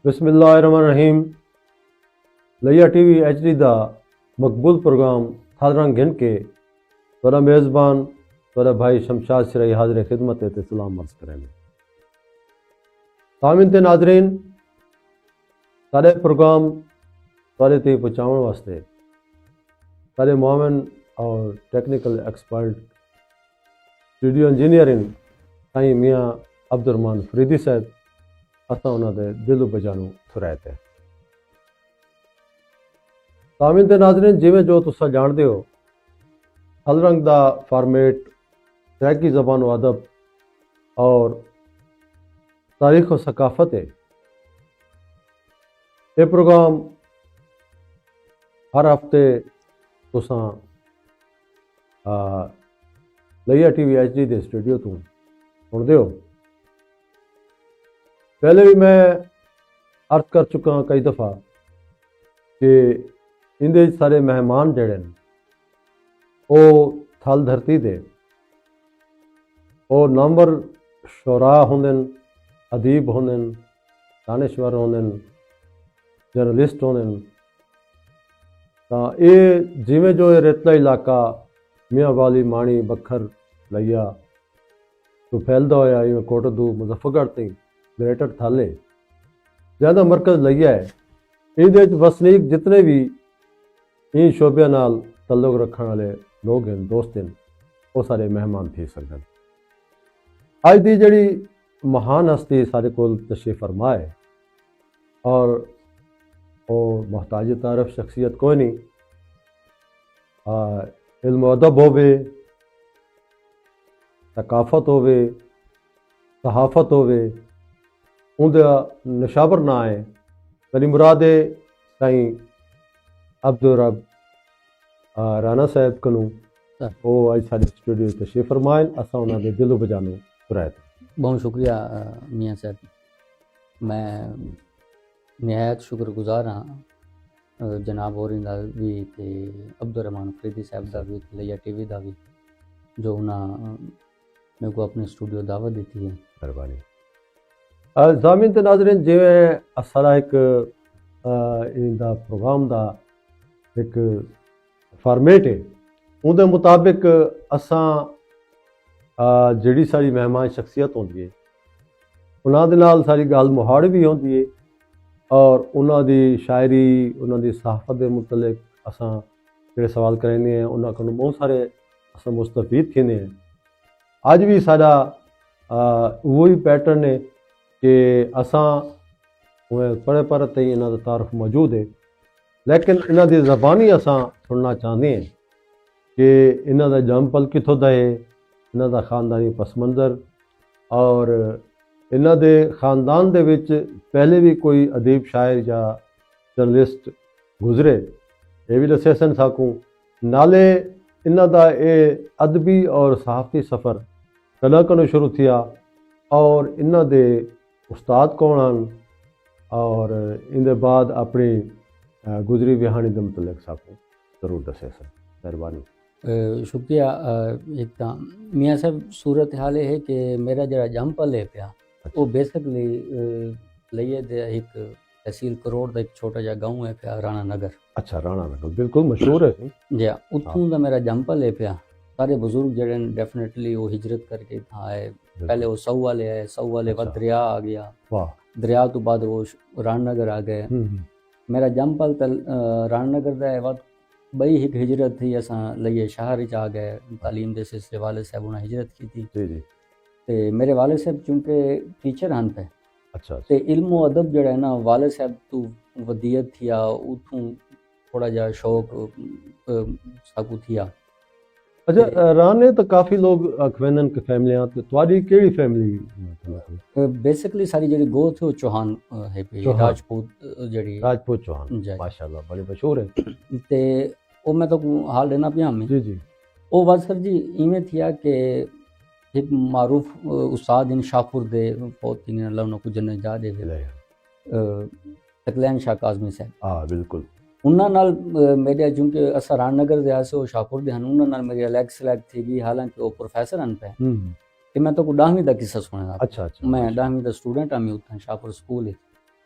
बिस्मिल्लाहिर्रहमानिर्रहीम। लिया TV HD दा मकबूल प्रोग्राम थादरंग गिन के तोरा मेज़बान तोरा भाई शमशाद सिराई हाजिर खिदमत ते सलाम अर्ज़ करें। सामिन ते नाज़रीन, सारे प्रोग्राम तोरे ते पहुँचाने वास्ते सारे मुआविन और technical expert studio engineering Sain Mian Abdurrahman Faridi साहब असां उन्होंने दिल बजानू थुराए थे। सामिन ते नाज़रीन, जिमें जो तुसा जानते हो थादरंग दा फॉर्मेट सराइकी ज़बान व अदब और तारीख़ व सकाफ़त है। ये प्रोग्राम हर हफ्ते तुसा लिया टीवी HD दे स्टूडियो तो सुनते हो। पहले भी मैं अर्ज कर चुका कई दफ़ा कि इंदे सारे मेहमान जड़े वो थल धरती दे वो नामवर शुरा होंदे, अदीब होंदे, दानिश्वर होंदे, जर्नलिस्ट होंदे। तो ये जिमें जो रेतला इलाका मियाँ वाली माणी बखर लिया तो फैलता होया इवें कोटदू मुजफ्फरगढ़ तई ग्रेटर थाले ज़्यादा मरकज़ लिया है। ये वसनीक जितने भी इन शोबे नाल तल्लुक रखने वाले लोग हैं, दोस्त हैं, वो सारे मेहमान थी सकते। अज की जड़ी महान हस्ती सारे कोल तशरीफ फरमा है और वो मोहताज तारफ शख्सियत कोई नहीं। इल्म अदब होवे, सकाफत होवे, सहाफत होवे, उनका निशावर ना है कली मुरादे साईं अब्दुर्रब राना साहब कनू वो अज साढ़े स्टूडियो तशरीफ फरमाए। असा उन्होंने दिलो बजानू तुराए। बहुत शुक्रिया मियाँ साहब, मैं नहायत शुक्रगुजार हाँ जनाब होरें दा भी ते अब्दुर्रहमान फरीदी साहब दा भी लिया टीवी दा भी जो उन्हें मेरे को अपने स्टूडियो दावत दी है। मेहरबानी। ज़ामिन ते नाज़रीन, जिवें सारा एक इंदा प्रोग्राम दा एक फॉर्मेट है उनके मुताबिक असां जिहड़ी सारी मेहमान शख्सियत होंदी है उन्होंने नाल सारी गल मुहाड़ भी होंदी है और उन्होंने शायरी उन्होंने सहाफत के मुतलिक असां जिहड़े सवाल करेंगे हैं उन्होंने को बहुत सारे असां मुस्तफीद थींदे हैं। अज भी साडा वही पैटर्न है कि असां परे पर तई इन्हां दा तारुफ मौजूद है, लेकिन इन्हां दी ज़बानी असां सुनना चाहते हैं कि इन्हां दा जमपल कित्थों दा है, इन्हां दा खानदानी पस मंज़र और इन्हां दे खानदान दे विच पहले भी कोई अदीब शायर या जर्नलिस्ट गुजरे ये भी दसे सन साकूं। नाले इन्हां दा ये अदबी और सहाफ़ती सफ़र कदा कनो शुरू थिया और इन्हां दे उस्ताद कौन आन और इंदे बाद अपनी गुजरी बिहानी दे मुतल्लिक़ साकूं ज़रूर दसे सन। मेहरबानी। शुक्रिया। एक तो मियाँ साहब सूरत हाल है कि मेरा जरा जमपल है पिया वो बेसिकली लिये दे एक तहसील करोड़ का एक छोटा जा गाँव है पिया राणा नगर। अच्छा, राणा नगर बिल्कुल मशहूर है जी। उतों का मेरा जमपल है पिया। सारे बुजुर्ग जड़े डेफिनेटली वो हिजरत करके था आए। पहले वो सऊ वाले आए, सऊ वाले बाद दरिया आ गया, दरिया तो बाद वो राणनगर आ गए। मेरा जमपल राणनगर का बाद बई एक हिजरत थी असां लिये शहर आ गए तालीम के सिलसिले वाले साहब उन्हें हिजरत की थी। ते मेरे वाले साहब चूंकि टीचर हैं पे अच्छा ते इल्म व अदब जड़ा है ना वाले साहब तू वदियत थिया उतों थोड़ा जा शौक साकू थिया। अच्छा, राणे तो काफ़ी लोग अखवेंदन की फैमिलियां तुम्हारी केड़ी फैमिली बेसिकली सारी जड़ी गो थे चौहान है पे राजपूत जड़ी राजपूत चौहान माशाल्लाह बड़े मशहूर है। ते ओ मैं तो हाल देना पिया में जी जी ओ बात सर जी इवें थिया कि एक मारूफ उस्ताद इन शाहपुर दे बहुत इन अल्लाह उन्हें कुछ जन्नत जा दे तकलैन शाह काज़मी साहब। हाँ बिल्कुल। उन्हां नाल मेरे चूंकि असां रामनगर दे आसे वो शाहपुर दे हन उन्हां नाल मेरी अलग सलैग थी गई। हालांकि वो प्रोफेसर हन पे कि मैं तो 10वीं का किस्सा सुना। अच्छा अच्छा। मैं 10वीं का स्टूडेंट हाँ मैं उत्थां शाहपुर स्कूल है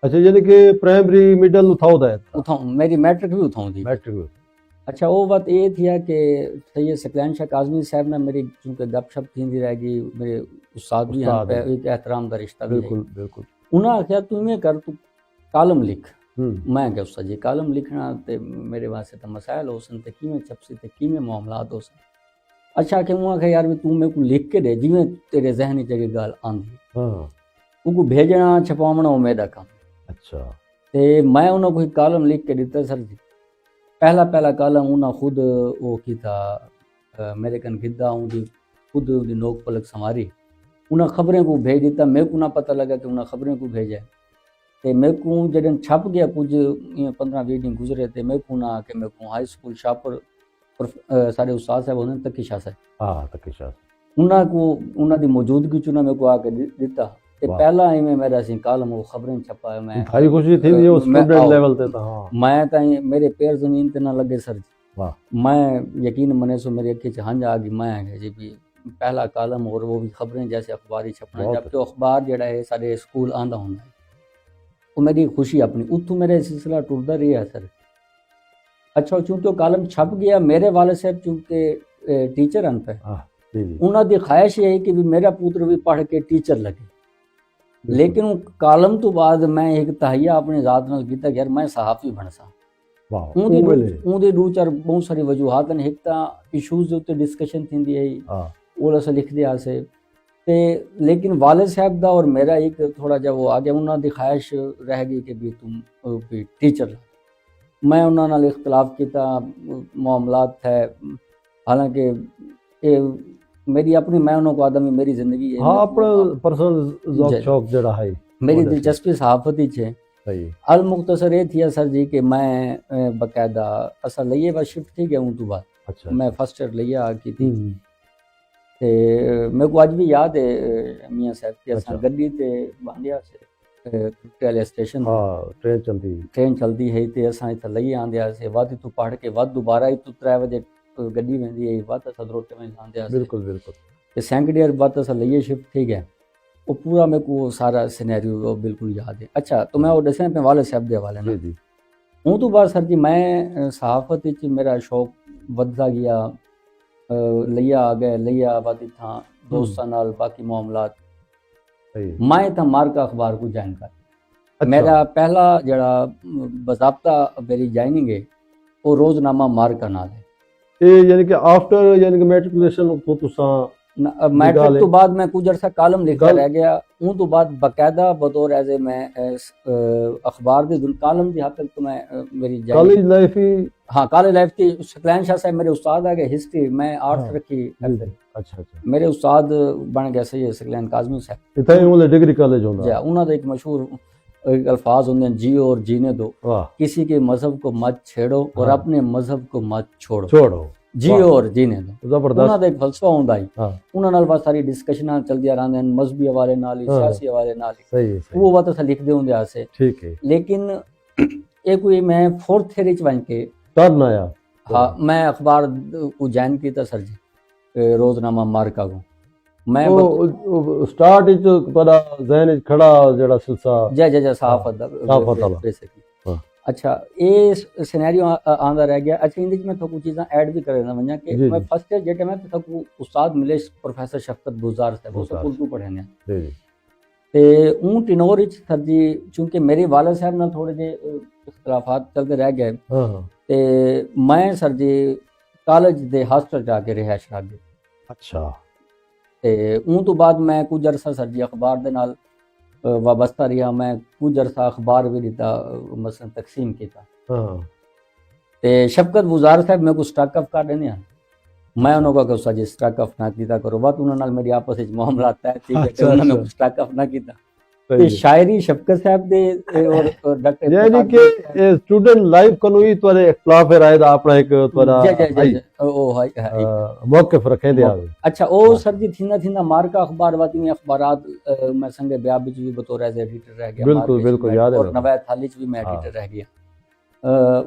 ਅੱਛਾ ਯਾਨੀ ਕਿ ਪ੍ਰਾਇਮਰੀ ਮਿਡਲ ਨੂੰ ਥਾਉ ਦਾ उथां मेरी मैट्रिक भी उथां थी। मैट्रिक अच्छा वो बात ये थी कि सैयद सकलैन शाह काज़मी साहब ने मेरी चूँकि गपशप थींदी रह गई, मेरे उस्ताद भी हैं उस्ताद पे हैं। एक एहतराम दा रिश्ता भी है। बिल्कुल बिल्कुल उन्हें आख्या तू इवें कर, तू कालम लिख। हम्म मैं क्या उस्ताद जी कालम लिखना ते मेरे वास्ते तो मसाइल हो सन ते किवें छपसी ते किवें मामलात हो सन। अच्छा कि मैं आख्या यार भी तू मेरे को लिख के दे जिवें तेरे जहन च जेह्ड़ी गल आंदी, हाँ उनको भेजना छपावना वो मेरा काम। अच्छा ते मैं उन्हें कोई कालम लिख के दिता सर जी। पहला कालम उन्हें खुद वो कीता, मेरे कन गिद्दा उनकी खुद उनकी नोक पलक संवारी, उन्हें खबरें को भेज दिता। मेरे को ना पता लगा कि उन्हें खबरें को भेजा है। ते मेरे को जॾहिं छप गया कुछ 15-20 दिन गुजरे ते मेरे को ना कि मेरे को हाई स्कूल शाहपुर सारे उस्ताद साहब होंदे तकी शाह साहब, हाँ तकीशा उन्हें को उन्हें दी मौजूदगी च उन्हें मेरे को आके दिता ते वाह। पहला इवें मेरा सी कालम वो खबरें छपा है। मैं भारी खुशी थी ये मैं स्टूडेंट आओ। लेवल ते था हाँ मैं ताईं मेरे पैर जमीन ते ना लगे सर जी। वाह मैं यकीन मने सो मेरी अखी च हंज आ गई। मैं जी भी पहला कालम और वो भी खबरें जैसे अखबारी छपना, बहुत जबकि अखबार जड़ा है साढ़े स्कूल आंदा होंदा है। वो मेरी खुशी अपनी उत्थों मेरा सिलसिला टुरदा रहा सर। अच्छा चूंकि वो कालम छप गया, मेरे वाले साहब चूंकि टीचर हैं पे, हाँ जी जी उन्हों की ख्वाहिश ये है कि भी मेरा पुत्र भी पढ़ के टीचर लगे। लेकिन वो कालम तो बाद मैं एक तहिया अपनी जात नाल कीता कि यार मैं सहाफ़ी बन सा। वाह उनकी दो चार बहुत सारी वजूहात हैं। एक तो इशूज़ उत्ते डिस्कशन थींदी है, हाँ वो अस लिखते आसे ते, लेकिन वालिद साहब दा और मेरा एक थोड़ा जा वो आ गया। उन्हों की ख्वाहिश रह गई कि भी तुम भी टीचर ला। मैं उन्होंने नाल इख्तलाफ किया, मामलात है। हालांकि ये मेरी अपनी, मैं उन्होंने को आदमी मेरी जिंदगी है, हाँ अपना पर्सनल ज़ौक शौक जड़ा है मेरी दिलचस्पी सहाफती है। सही अल मुख्तसर ये थी सर जी कि मैं बकायदा असा लइए बस शिफ्ट थी गया हूँ तो बाद अच्छा मैं फर्स्ट ईयर लइए आ की थी। ते मेरे को आज भी याद है मियाँ साहब की असा अच्छा। गड्डी ते बांधिया से रेलवे स्टेशन हाँ ट्रेन चलती है ते असा इतना लइए आंदिया से वध तू पढ़ के वध दोबारा ही तू 3 बजे गड्डी वेंदी है वध असा रोटे में आंदिया से बिल्कुल बिल्कुल ते सैंकड़ियर वध असा लइए शिफ्ट थी गया। वो पूरा मेरे को सारा सिनेरियो बिल्कुल याद है। अच्छा तो मैं वो दसा अपने वाले साहब के हवाले जी नाल जी हूँ तो बाद सर जी मैं सहाफत विच मेरा शौक वधदा गया। लिया आ गए लिया बाद इत्थां दोस्तां नाल बाकी मामलात सही मैं इत्थां मार्का अखबार को ज्वाइन कर। अच्छा। मेरा पहला जड़ा बजाबता मेरी ज्वाइनिंग है वो रोजनामा मार्का नाल है। ये यानी कि आफ्टर यानी कि मैट्रिकुलेशन तो तुसा मैट्रिक तो बाद मैं कुछ अरसा कालम लिखता रह गया हूँ तो बाद बकायदा बतौर एज ए मैं अखबार दे कालम की हद तक तो मैं मेरी कॉलेज लाइफ ही हाँ कॉलेज लाइफ थी। सकलैन शाह साहब मेरे उस्ताद आ गए हिस्ट्री, मैं आर्ट्स हाँ, रखी। अच्छा अच्छा मेरे उस्ताद बन गया सही सकलैन काज़मी साहब। इतना ही उन्हें डिग्री कॉलेज होना जी उन्होंने एक मशहूर एक अल्फाज होंगे जियो और जीने दो, वाह किसी के मजहब को मत छेड़ो और हाँ। अपने मजहब को मत छोड़ो छोड़ो जियो और जीने दो। जबरदस्त उन्होंने एक फलसफा होंदा ही हाँ उन्होंने बहुत सारी डिस्कशन चलदियां रहंदियां मजहबी हवाले नाल हाँ। सियासी हवाले नाल सही है सही वो बात अस लिखदे होंदे आसे। ठीक है लेकिन ये कोई मैं फोर्थ थेरी च बन के तब आया हाँ मैं अखबार को ज्वाइन किया सर जी रोजनामा मार्का को मैं वो स्टार्ट इच बड़ा ज़हन इच खड़ा जड़ा सिलसिला जय जय जय सहाफत सहाफत वाला। बेसिकली। हाँ। अच्छा ये सिनेरियो आंदा रह गया। अच्छा इंदे में थोड़ी चीज़ां ऐड भी करे ना वंजा कि जी, मैं जी। फर्स्ट ईयर जेटे मैं थोड़ा उस्ताद मिले प्रोफेसर शफकत बुजार साहब वो बुज़ार। उर्दू पढ़े ने जी जी ते ऊं टिनोर इच सर जी चूंकि मेरे वाले साहब नाल थोड़े जे इख्तलाफात चलते रह गए हाँ हाँ ते मैं सर जी कॉलेज दे हॉस्टल जाके रिहायश कर गई अच्छा ते ऊं तो बाद मैं कुछ अरसा सर जी अखबार दे नाल वाबस्ता रहा। मैं कुछ अरसा अखबार भी दिता मसलन तकसीम किया हाँ ते शफकत बुजार साहब मेरे को स्टक ऑफ कर देने मैं उन्होंने कहा सर जी स्टक ऑफ ना किया करो बात उन्होंने मेरी आपस में मामला तय थी कि अच्छा, उन्होंने अच्छा। स्टक ऑफ ना किया। सही ये है। शायरी शफकत साहब दे और डॉक्टर यानी कि स्टूडेंट लाइफ कनु ही तोरे इख्तिलाफ राय दा अपना एक तोरा जय जय जय ओ हाय मौक़िफ़ रखे दे आवे अच्छा ओ सर जी थींदा थींदा मार्का अखबार वाती में अखबारात मैं संगे ब्याह बिच भी बतौर एज एडिटर रह गया बिल्कुल, मार्के बिल्कुल, में, याद है और मेरे को। नवैत थाली च भी मैं हाँ। एडिटर रह गया।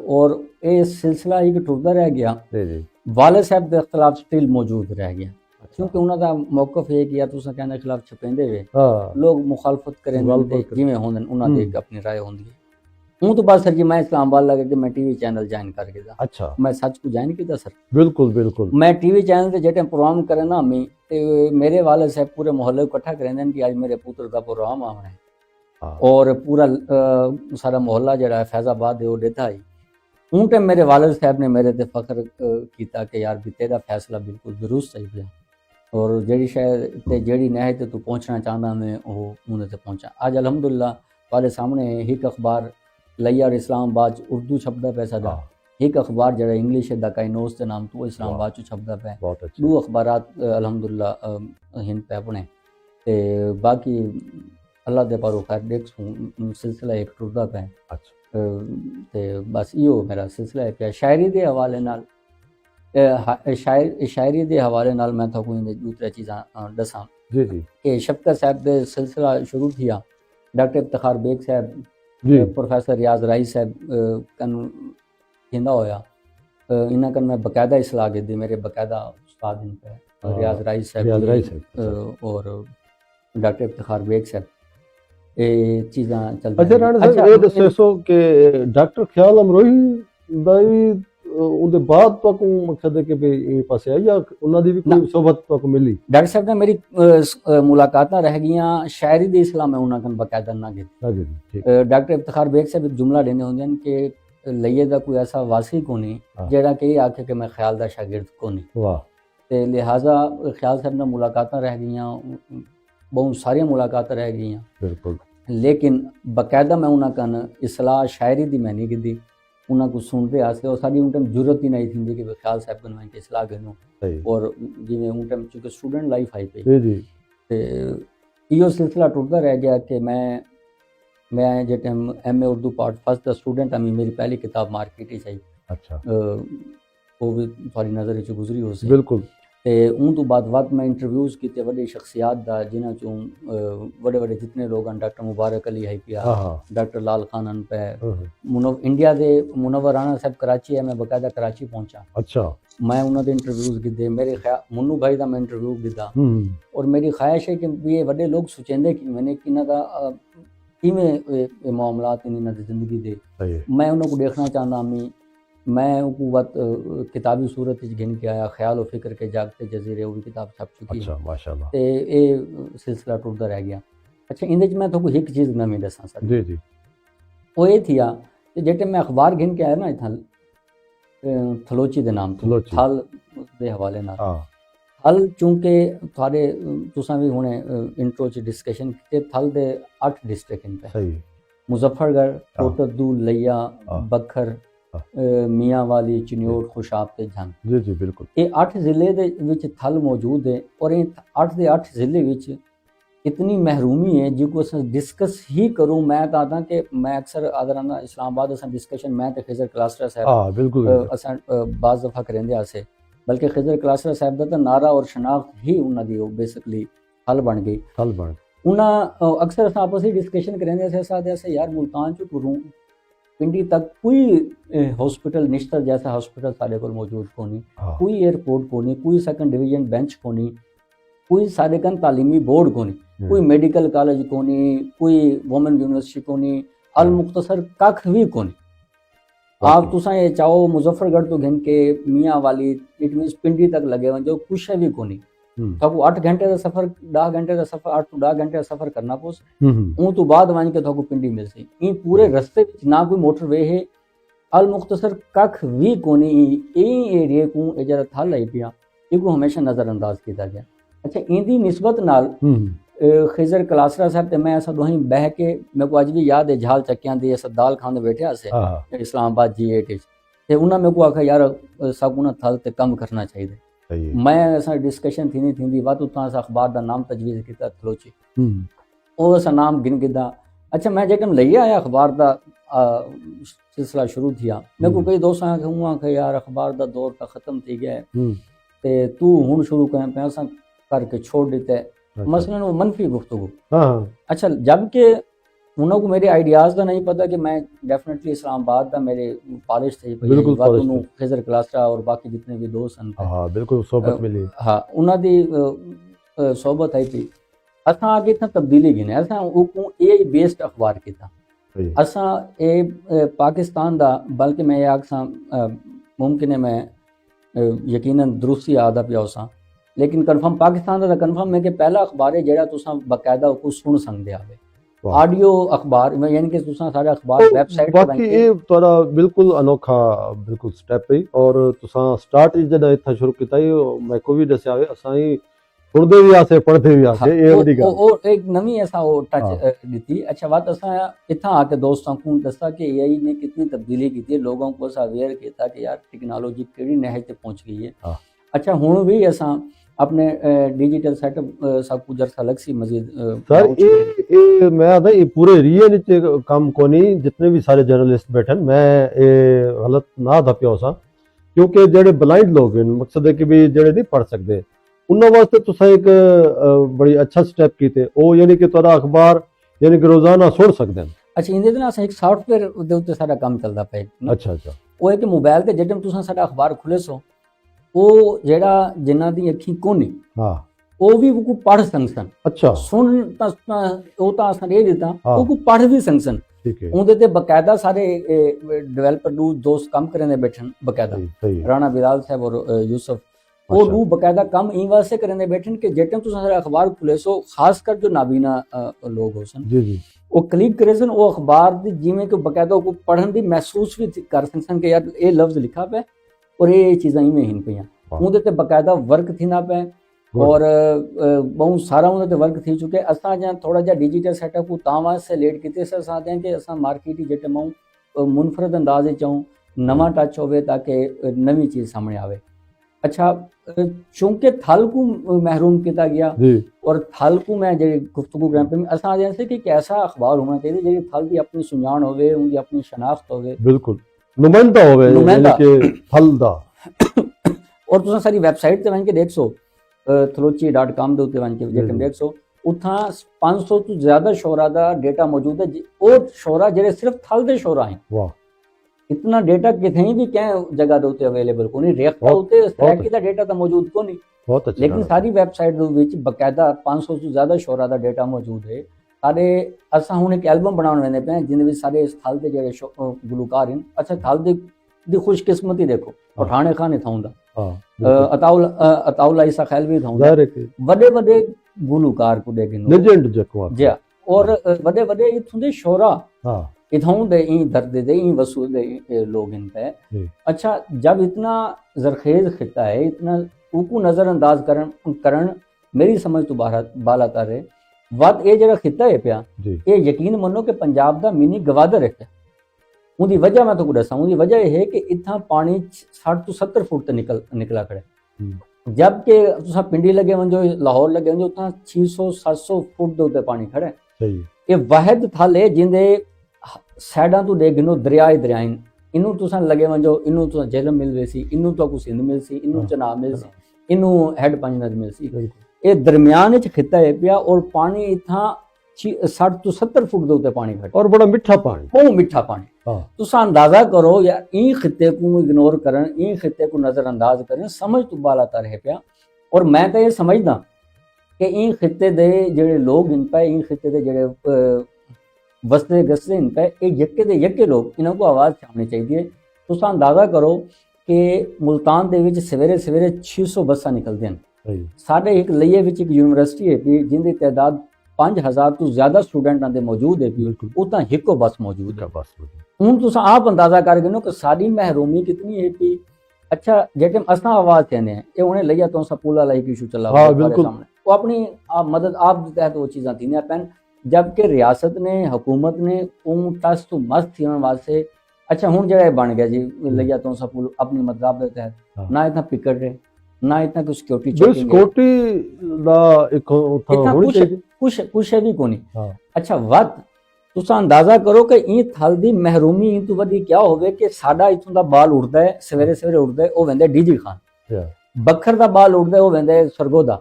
और ये सिलसिला एक टुरदा रह गया। जी जी वाले साहब का इख्तलाफ स्टिल मौजूद रह गया। क्योंकि उन्होंने मौकफ है कि यार तुसा कहने खिलाफ छपेंदे वे हाँ लोग मुखालफत करें जिवें होंदे उन्होंने एक अपनी राय होंदी है हूं तो बस सर जी मैं इस्लामाबाद लगे कि मैं टीवी चैनल ज्वाइन करके दा अच्छा मैं सच को ज्वाइन किया सर बिल्कुल बिल्कुल मैं टीवी चैनल ते जेटे प्रोग्राम करे ना मी ते मेरे वाले साहब पूरे मोहल्ले को इकट्ठा करेंदे कि आज मेरे पुत्र का प्रोग्राम आना है हाँ और पूरा सारा मोहल्ला जड़ा है फैजाबाद है वो देता ही उन टाइम मेरे वालिद साहब ने मेरे ते फख्र किया कि यार भी तेरा फैसला बिल्कुल दुरुस्त सही है और जेड़ी शायद ते जेड़ी नहर ते तू पहुंचना चाहता मैं वो उन्हें ते पहुंचा आज अल्हम्दुलिल्लाह तुम्हारे सामने एक अखबार लैयर इस्लामाबाद उर्दू छपदा पैसा दा एक अखबार जरा इंग्लिश दा काइनोस के नाम तो इस्लामाबाद च छपदा पे बहुत अच्छा दो अखबारात अल्हम्दुलिल्लाह हिंद पे अपने ते बाकी अल्लाह दे पारो खैर देख सिलसिला एक टुरदा पे अच्छा ते बस इहो मेरा सिलसिला है शायरी दे हवाले नाल शायरी दे हवाले नाल मैं तो कोई दूसरी चीज़ां दसां जी जी कि शफकत साहब दे सिलसिला शुरू किया डॉक्टर इफ्तिखार बेग साहब जी प्रोफेसर रियाज राई साहब कन हिंदा होया इन्हें कन मैं बकायदा इसलाह की दी मेरे बकायदा उस्ताद इन पे रियाज राई रियाज राई साहब साहब और डॉक्टर इफ्तिखार बेग साहब ये चीज़ां चलती अच्छा राणा साहब ये दसो कि डॉक्टर ख्याल अमरोही ਦਾ ਵੀ ਉਹਦੇ ਬਾਅਦ ਤੱਕ ਮਕਸਦ ਹੈ ਕਿ ਵੀ ਇਹ ਪਾਸੇ ਆਈ ਜਾਂ ਉਹਨਾਂ ਦੀ ਵੀ ਕੋਈ ਸਹਬਤ ਤੱਕ ਮਿਲੀ डॉक्टर साहब ने मेरी मुलाकात रह गई शायरी दे इस्लाम में उन्होंने बकायदा ना की ठीक डॉक्टर इफ्तिखार बेग साहब एक जुमला देने होंगे कि लइये दा कोई ऐसा वासी को नहीं जेड़ा कि आखे कि मैं ख्याल दा शागिर्द को नहीं वाह ते लिहाजा ख्याल साहब ने मुलाकात रह गई बहुत सारी मुलाकात रह गई बिल्कुल लेकिन बकायदा मैं उन्होंने इसलाह शायरी दी मैं नहीं की उन्होंने कुछ सुनते आसे और सारी उन टाइम जरूरत ही नहीं थी कि ख्याल साहब को मैं इसलाह करूँ और जिमें उन टाइम चूंकि स्टूडेंट लाइफ आई पई जी ते इहो सिलसिला टुटदा रह गया कि मैं जे time MA Urdu part first दा स्टूडेंट हमी मेरी पहली किताब मार्केट ही चाहिए अच्छा वो भी थोड़ी नज़र च गुजरी हो सी बिल्कुल ते उन तो बाद मैं इंटरव्यूज़ किए वड्डे शख्सियात दा जिन्हां चों वड्डे जितने लोग हैं डॉक्टर मुबारक अली है पिया डॉक्टर लाल खान अन पे इंडिया दे मुनव्वर राणा साहब कराची है मैं बकायदा कराची पहुंचा अच्छा मैं उन्होंने इंटरव्यूज़ किए मेरे मुन्नू भाई का मैं इंटरव्यू किया और मेरी ख्वाहिश है कि ये वड्डे लोग सोचेंदे कि मैंने किन्ना दा किवें मामलात इन्हां दी जिंदगी दे मैं उन्होंने को देखना चाहता मैं उनको बात किताबी सूरत गिन के आया ख्याल और फिक्र के जागते जजीरे वो भी किताब छप चुकी है माशाल्लाह ते ये सिलसिला टुटदा रह गया अच्छा इंदे च मैं तो एक चीज़ नवीं दसां सर जी जी वो ये थी कि जेटे मैं अखबार गिन के आया ना इत्थां थलोची दे नाम तो थल दे हवाले नाल थल चूंकि थोड़े तुसां भी हुणे इंट्रो च डिस्कशन कीते थल दे 8 डिस्ट्रिक्ट इन पे सही मुजफ्फरगढ़ कोटद्दू लैया बखर मियांवाली चिन्योट खुशाब ते झंग जी जी बिल्कुल ये 8 जिले दे विच थल मौजूद है और इन 8 दे 8 जिले विच इतनी महरूमी है जिसको अस डिस्कस ही करूं मैं कहता कि मैं अक्सर आदराना इस्लामाबाद अस डिस्कशन मैं ते खिजर क्लास्टर साहब बिल्कुल अस बाज़ दफ़ा करेंदे आसे बल्कि खिजर क्लास्टर साहब दा नारा और शनाख्त ही उन्हां दी बेसिकली हल बन गई उन्हां अक्सर अस आपस में डिस्कशन करेंदे आसे यार मुल्तान च टुरूं पिंडी तक कोई हॉस्पिटल निश्तर जैसा हॉस्पिटल साढ़े को मौजूद को नहीं कोई एयरपोर्ट को नहीं कोई सेकंड डिवीजन बेंच को नहीं कोई साढ़े कन तालीमी बोर्ड को नहीं कोई मेडिकल कॉलेज को नहीं कोई वुमेन यूनिवर्सिटी को नहीं अल मुख्तसर कख भी को नहीं आप तुसा ये चाहो मुजफ्फरगढ़ तो घिन के मियाँ वाली इट मीन्स पिंडी तक लगे हुए जो कुछ भी को नहीं तो 8 घंटे का सफर 10 घंटे का सफर 8 to 10 घंटे का सफर करना पोस उन तो बाद वन के तो पिंडी मिल सी इन पूरे रस्ते ना कोई मोटरवे है अल मुख्तसर कख भी कोनी ए एरिया को ए जरा थल आई पिया इको हमेशा नजरअंदाज किया गया अच्छा इंदी निस्बत नाल खिजर कलासरा साहब ते मैं ऐसा दोही बह के मेरे को अज भी याद है झाल चक्कियां दी ऐसा दाल खाने बैठे से इस्लामाबाद G8 ते उन्हें मेरे को आखा यार सब उन्हें थल ते कम करना चाहिए मैं ऐसा डिस्कशन थी बात उतना अखबार का नाम तजवीज़ किया थलोची वो ऐसा नाम गिन गिदा अच्छा मैं जेकन ले आया अखबार का सिलसिला शुरू किया मेरे को कई दोस्त आखे यार अखबार का दौर तो ख़त्म थी गया ते तू हुण शुरू करें पैसा करके छोड़ देते मसलन वो मनफी गुफ्तगू अच्छा जबकि ਉਹਨਾਂ ਕੋ ਮੇਰੇ ਆਈਡੀਆਜ਼ ਦਾ ਨਹੀਂ ਪਤਾ ਕਿ ਮੈਂ ਡੈਫੀਨਿਟਲੀ ਇਸਲਾਮਾਬਾਦ ਦਾ ਮੇਰੇ ਪਾਲਿਸ਼ थे ਬਿਲਕੁਲ college ਉਹਨੂੰ ਖਿਜ਼ਰ ਕਲਾਸਰਾ ਔਰ ਬਾਕੀ ਜਿੰਨੇ ਵੀ ਦੋਸਤ ਹਨ ਹਾਂ ਬਿਲਕੁਲ ਸਹਬਤ ਮਿਲੀ ਹਾਂ ਉਹਨਾਂ ਦੀ सोहबत है थी असां आगे इतना तब्दीली गिने असां उको ए बेस्ड अखबार किता असां ए पाकिस्तान दा बल्कि मैं आखसां मुमकिन है मैं यकीनन दुरुस्ती आदा पिया उसां लेकिन कन्फर्म पाकिस्तान दा कन्फर्म है कि पहला अखबार है जेड़ा तुसां बाकायदा को सुन सकदे आवे ऑडियो अखबार यानी कि तुसां सारे अखबार वेबसाइट ते बाकी ये तोरा बिल्कुल अनोखा बिल्कुल स्टेप है और तुसां स्टार्ट जदा इथा शुरू किता मैं को भी दस्या वे असां ही सुनते भी आसे पढ़ते भी आसे ये वडी गल ओ एक नवी ऐसा वो टच दी अच्छा बात असा इथा आके दोस्तों को दसा कि एआई ने कितनी तब्दीली की थी लोगों को असा अवेयर किया कि यार टेक्नोलॉजी केड़ी नहज ते पहुंच गई है अच्छा हुन भी असा अपने डिजिटल सेटअप सब कुछ जरसा अलग सी मजीद सर ये मैं आता ये पूरे रियल च काम कोनी जितने भी सारे जर्नलिस्ट बैठे मैं ये गलत ना था पिया सा क्योंकि जेड़े ब्लाइंड लोग हैं मकसद है कि भी जेड़े नहीं पढ़ सकते उन्होंने वास्ते तुसा एक बड़ी अच्छा स्टेप कीते ओ यानी कि तोरा अखबार यानी कि रोजाना सुन सकते हैं अच्छा इंदे ना एक सॉफ्टवेयर दे उत्ते सारा काम चलदा पे अच्छा अच्छा ओ है कि मोबाइल ते जेडम तुसा सारा अखबार खुले सो ओ जेड़ा जिन्ना दी अखी कोनी हां ओ भी वो पढ़ सकसन अच्छा सुन ता ओ ता असन दे देता ओ को पढ़ भी सकसन ठीक है उनदे ते बकायदा सारे डेवलपर दोस्त काम करने बैठन बकायदा राणा बिलाल साहब और यूसुफ वो दू बकायदा काम ई वास्ते करने बैठन कि जेटम तुसा सारा अखबार खुले सो खासकर जो नाबीना लोग होसन जी जी वो क्लिक करे सन वो अखबार दी जिवें कि बकायदा को पढ़न दी महसूस भी कर सकन कि यार ये लफ्ज लिखा पे और ये चीज़ां इवें हिन पियां उनदे ते बकायदा वर्क थी ना पे और बहुत सारा उनदे ते वर्क थी चुके असां जा थोड़ा जा डिजिटल सेटअप को तां वास्ते लेट कीते सर साथ हैं कि असां मार्केट ही जेटे मां मुनफरद अंदाज चाहूं नवा टच होवे ताकि नवी चीज़ सामने आवे अच्छा चूंकि थल को महरूम किया गया और थल को मैं जो गुफ्तगू ग्राम में असा जैसे कि ऐसा अखबार होना चाहिए जी थल की अपनी सुझान होवे उनकी अपनी शनाख्त होवे बिल्कुल नुमाइंदा होवे यानी कि थल दा और तुसा सारी वेबसाइट ते वन के देखसो thalochi.com दे उत्ते वन के जेकम देखसो उथा 500 तो ज्यादा शोरा दा डेटा मौजूद है और शोरा जेड़े सिर्फ थल दे शोरा हैं वाह इतना डेटा कितनी भी क्या जगह दे उत्ते अवेलेबल कोनी रेखा उत्ते स्ट्रैक दा डेटा तो मौजूद कोनी बहुत अच्छा लेकिन सारी वेबसाइट दे विच बकायदा 500 तो ज्यादा शोरा दा डेटा मौजूद है सारे असा हुन एक एल्बम बनाउण वेंदे पे जिने विच सारे इस थल दे जेड़े गुलकार हैं अच्छा थल दी खुशकिस्मती देखो पठाने खान थाउंदा अताउल ईसा खैलवी थाउंदा बड़े बड़े गुलकार को देगिन लेजेंड जको जी और बड़े बड़े इथों दे शोरा हां इथों दे ई दर्द दे ई वसू दे लोग इन पे अच्छा जब इतना जरखेज खिता है इतना उको नजरअंदाज करन मेरी समझ तो बाला तारे बात ये जरा खिता है पिया ये यकीन मनो कि पंजाब दा मिनी गवादर है उनकी वजह मैं तो दसा उनकी वजह यह है कि इतना पानी 60 तो 70 फुट तक निकला खड़े जबकि तुसा पिंडी लगे वंजो लाहौर लगे वंजो उतना 600-700 फुट दे उत्ते पानी खड़े ये वाहिद थल है जिंदे साइडां तो देख गिनो दरियाइन इनू तुसा लगे वंजो इनू तुसा झेलम मिल वेसी इनू तो सिंध मिल सी इनू चनाब मिल सी इनू हेड पंजनद मिल सी ये दरमियान च खिता है पिया और पानी इथा 60 तो 70 फुट दे उत्ते पानी खड़े और बड़ा मिठा पानी बहुत मिठा पानी तुसा अंदाजा करो यार ई खिते को इग्नोर करन ई खिते को नजरअंदाज करन समझ तो बाला ता रह पिया और मैं तो ये समझदा कि ई खिते दे जेड़े लोग इन पे ई खिते दे जेड़े वसते गसते इन पे यके लोग इन्हों को आवाज़ छापनी चाहिए तुसा अंदाजा करो कि मुल्तान दे विच सवेरे 600 बसां निकलदे हैं साडे एक लइये विच एक यूनिवर्सिटी है पी जिंदी तादाद 5000 तो ज्यादा स्टूडेंट आंदे मौजूद है पी उता हिको बस मौजूद है बस हुन तुसा आप अंदाजा कर गिनो कि सारी महरूमी कितनी है पी अच्छा जेटे असा आवाज़ कहने हैं ये उन्हें लइया तो सपूला लाई की इशू चला सामने वो अपनी आप मदद आप तहत वो चीज़ां थी पैन जबकि रियासत ने हुकूमत ने उन टस तो मस्त थी वास्ते अच्छा हुन जड़ा बन गया जी लइया तो सपूल अपनी मतलब के तहत ना इतना पिकट रहे ना इतना कुछ सिक्योरिटी दा एक होनी चाहिए कुछ है भी कोनी अच्छा वत तुसा अंदाजा करो कि ई थल दी महरूमी ई तो वदी क्या होवे कि साडा इथों दा बाल उड़दा है सवेरे उड़दा है ओ वेंदे डीजी खान बखर दा बाल उड़दा है ओ वेंदे सरगोदा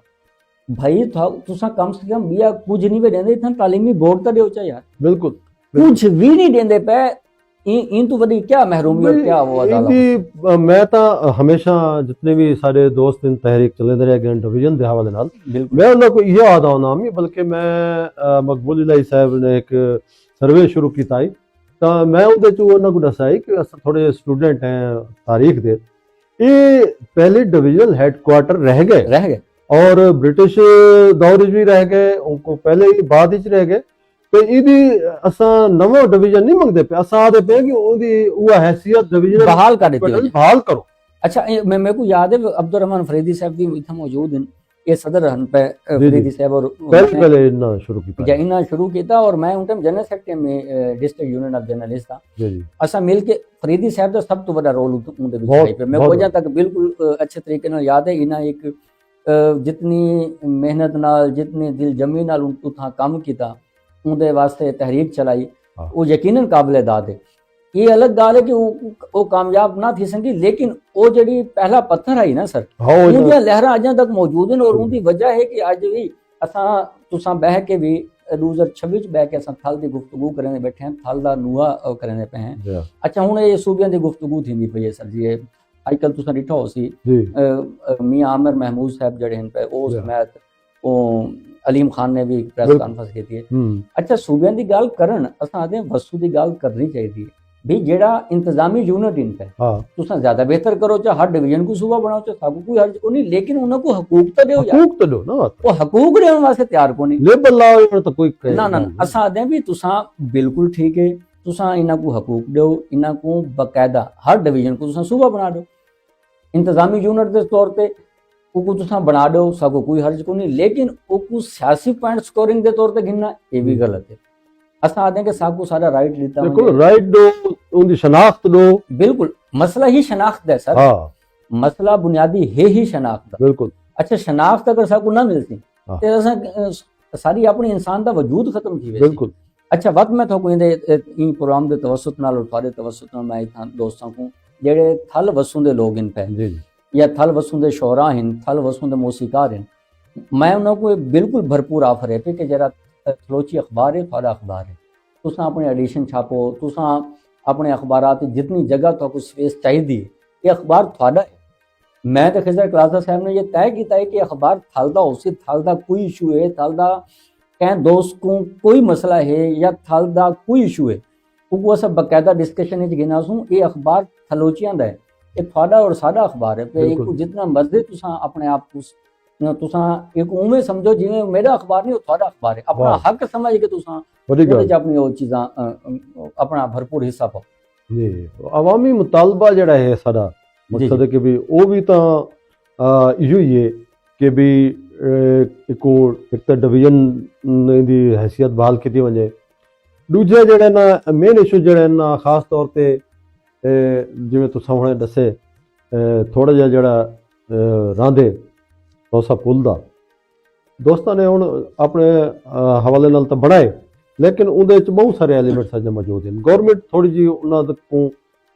भाई तुसा कम से कम बिया कुछ नहीं भी देंदे इतना तालीमी बोर्ड तो दियो चा यार, बिल्कुल कुछ भी नहीं देंदे पे। इन तो वडी क्या महरूमी और क्या वो अदालत। मैं तो हमेशा जितने भी सारे दोस्त इन तहरीक चलते रहे गए डिवीजन के हवाले नाल बिल्कुल मैं उन्होंने ये आदा होना नहीं, बल्कि मैं मकबूल इलाही साहब ने एक सर्वे शुरू किया है, तो मैं उहदे च उन्होंने को दसा कि अस थोड़े स्टूडेंट हैं तारीख दे, ये पहले डिवीजनल हैडक्वार्टर रह गए और ब्रिटिश दौर भी रह गए, उनको पहले ही बाद ही रह गए, तो इदी असा नवा डिवीजन नहीं मंगते पे, असा आदे पे कि ओदी वो हैसियत डिवीजन बहाल कर देती हो। बहाल करो। अच्छा मैं मेरे को याद है अब्दुलरहमान फरीदी साहब भी इतना मौजूद हैं, ये सदर हन पे फरीदी साहब और पहले इन्ना शुरू किया या इन्ना शुरू किया और मैं उन टाइम जनरल सेक्रेटरी में डिस्ट्रिक्ट यूनियन ऑफ जर्नलिस्ट था। जी असा मिल के फरीदी साहब का सब तो बड़ा रोल उनके विच पे मैं वजह तक बिल्कुल अच्छे तरीके नाल याद है। इन्ना एक जितनी मेहनत नाल जितनी दिल जमी नाल उन था काम किया उनके वास्ते तहरीक चलाई, वो यकीनन काबिल दाद है। ये अलग गाल है कि वो कामयाब ना थी संगी, लेकिन वो जड़ी पहला पत्थर आई ना सर, उनकी लहरा अजा तक मौजूद हैं और उनकी वजह है कि अज भी असा तुसा बह के भी 2026 बह के असा थल की गुफ्तगू करने बैठे हैं, थल का नुआ करने पे हैं। अच्छा हुण ये सूबियां की गुफ्तगू थी पई है सर जी, अजकल तुसा डिठा हो सी मियां आमिर महमूद साहब जड़े हैं पे वो समेत वो अलीम खान ने भी एक प्रेस कॉन्फ्रेंस की है। अच्छा सूबियां की गल करन असां आदे वसू की गल करनी चाहिए भी जेड़ा इंतजामी यूनिट इन पे तुसा ज्यादा बेहतर करो, चाहे हर डिवीजन को सूबा बनाओ, चाहे सबको कोई हर्ज को नहीं, लेकिन उनको हकूक तो दो यार, हकूक तो दो ना, वो हकूक देने वास्ते तैयार को नहीं लेबल लाओ तो कोई ना ना असां आदे भी तुसा बिल्कुल ठीक है, तुसा इन्हां को हकूक दो, इन्हां को बकायदा हर डिवीजन को तुसा सूबा बना दो इंतजामी यूनिट के तौर पर उनको तुसा बना दो, सबको कोई हर्ज को नहीं, लेकिन उनको सियासी पॉइंट स्कोरिंग के तौर पर गिनना ये भी गलत है। असा आते कि सबको सारा राइट लेता देखो राइट दो, उनकी शनाख्त दो, बिल्कुल मसला ही शनाख्त है सर। मसला बुनियादी है ही शनाख्त, बिल्कुल। अच्छा शनाख्त अगर सबको ना मिलती तो सारी अपनी इंसान का वजूद खत्म थी बिल्कुल। अच्छा वक्त मैं थोको इन प्रोग्राम के तवसुत नाल और थोड़े तवसुत नाल मैं था दोस्तों को जेड़े थल वसू दे लोग इन पे या थल वसू दे शोरा हैं, थल वसू दे मौसीकार हैं, मैं उनको बिल्कुल भरपूर ऑफर है कि जरा थलोची अखबार है, थोड़ा अखबार है, तुसा अपने एडिशन छापो, तुसा अपने अखबारात जितनी जगह तो स्पेस चाहिए, ये अखबार थोड़ा है। मैं तो खिजर क्लासा साहब ने यह तय किया है कि अखबार थल दा उसी थल दा कोई इशू है, थल दा कहीं दोस्त को कोई मसला है या थल दा कोई इशू है, वो सब बाकायदा डिस्कशन गिना सूँ ये अखबार थलोचियां दा है, ये थोड़ा और सादा अखबार है पे एक जितना मर्जी तुसा अपने आप को तुसा एक उम्मीद समझो जिवें मेरा अखबार नहीं, थोड़ा अखबार है, अपना हक समझ के तुसा अपनी वो चीज़ां अपना भरपूर हिस्सा पाओ जी। अवामी मुतालबा जड़ा है सारा मकसद है कि भी वो भी तो इहो ही है कि भी एक तो डिवीजन दी हैसियत बहाल की वजे, दूजे जड़े ना मेन इशू जड़े ना खास तौर पर जिमें तुसा हुणे दसे थोड़ा जिहा जड़ा रांदे तोसा पुल दा दोस्तां ने हुण अपने हवाले नाल तो बनाए, लेकिन उहदे च बहुत सारे एलीमेंट्स अज मौजूद हैं। गौरमेंट थोड़ी जी उन्हां को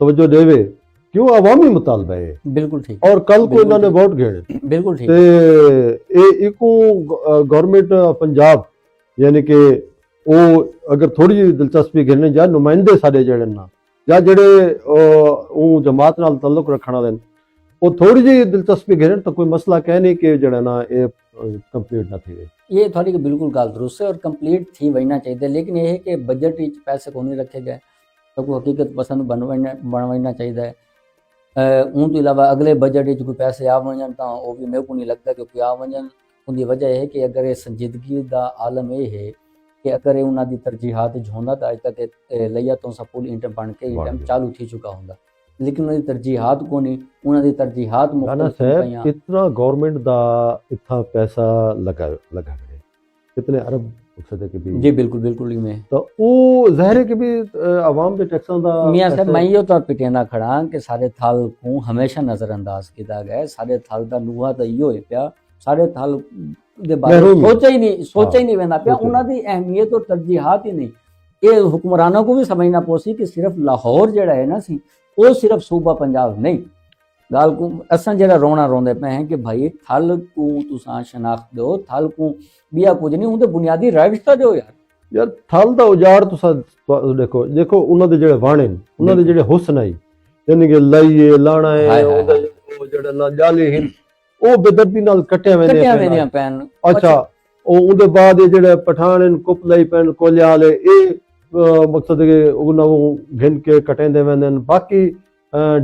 तवज्जो देवे क्यों अवामी मुतालबा है, बिल्कुल ठीक, और कल को इन्होंने वोट घेने, बिल्कुल ठीक। इको गवर्नमेंट पंजाब यानी कि वो अगर थोड़ी जी दिलचस्पी घेने जा नुमाइंदे साडे जड़े ना या जड़े जमात नाल तल्लुक रखने वाले वो थोड़ी जी दिलचस्पी घेने तो कोई मसला कह नहीं कि जड़ा ना ये कंप्लीट ना थी। ये थोड़ी बिल्कुल गल दुरुस्त है और कंप्लीट थी वहीना चाहिए, लेकिन यह है कि बजट पैसे को नहीं रखे गए तो कोई हकीकत पसंद बनवाना चाहिए। उन तो इलावा अगले बजट कोई पैसे आ वजन तो वो भी मेरे को नहीं लगता कि कोई आ वजन। उनकी वजह है कि अगर ये संजीदगी का आलम यह है कि अगर उन्होंने दी तरजीहात होंदा तो अज तक लिया तो सब पुल इंटर बन के इंटम चालू थी चुका होंदा, लेकिन उन्होंने तरजीहात को नहीं, उन्होंने तरजीहात इतना गवर्नमेंट दा इतना पैसा लगा कितने अरब जी बिल्कुल बिल्कुल ही में तो वो ज़ाहिर है कि भी आवाम के टैक्सां दा मियां साहब मैं यो तो पिटेना खड़ा कि सारे थाल को हमेशा नजरअंदाज किया गया, सारे थाल दा नुआ तो इहो है पिया, सारे थाल दे बारे सोचा ही नहीं वेंदा पिया, उन्हां दी अहमियत और तरजीहात ही नहीं। ये हुक्मरानों को भी समझना पोसी कि सिर्फ लाहौर जड़ा है ना सी वो सिर्फ सूबा पंजाब नहीं, गाल को असां जरा रोना रोंदे पे हैं कि भाई थल को तुसां शनाख्त दो, थल को बिया कुछ नहीं उनके बुनियादी राइट्स तो दो यार। ਯਾਰ ਥਲ ਦਾ ਉਜਾੜ ਤੁਸੀਂ ਦੇਖੋ ਦੇਖੋ ਉਹਨਾਂ ਦੇ ਜਿਹੜੇ ਵਾਣੇ ਨੇ ਉਹਨਾਂ ਦੇ ਜਿਹੜੇ ਹੁਸਨ ਆਈ ਯਾਨੀ ਕਿ ਲਾਈਏ ਲਾਣਾ ਹੈ ਹਾਏ ਹਾਏ ਉਹਦਾ ਉਹ ਜਿਹੜਾ ਨਾ ਜਾਲੇ ਹਨ ਉਹ ਬੇਦਰਦੀ ਨਾਲ ਕੱਟਿਆ ਵੇ ਕੱਟਿਆ ਵੇਂਦੀਆਂ ਪੈਣ। ਅੱਛਾ ਉਹ ਉਹਦੇ ਬਾਅਦ ਇਹ ਜਿਹੜੇ ਪਠਾਨ ਹਨ ਕੁੱਪ ਲਈ ਪੈਣ ਕੋਲਿਆਂ ਵਾਲੇ ਇਹ ਮਕਸਦ ਕਿ ਉਹਨਾਂ ਨੂੰ ਘਿੰਨ ਕੇ ਕਟੇਂਦੇ ਵੰਦੇ ਨੇ। ਬਾਕੀ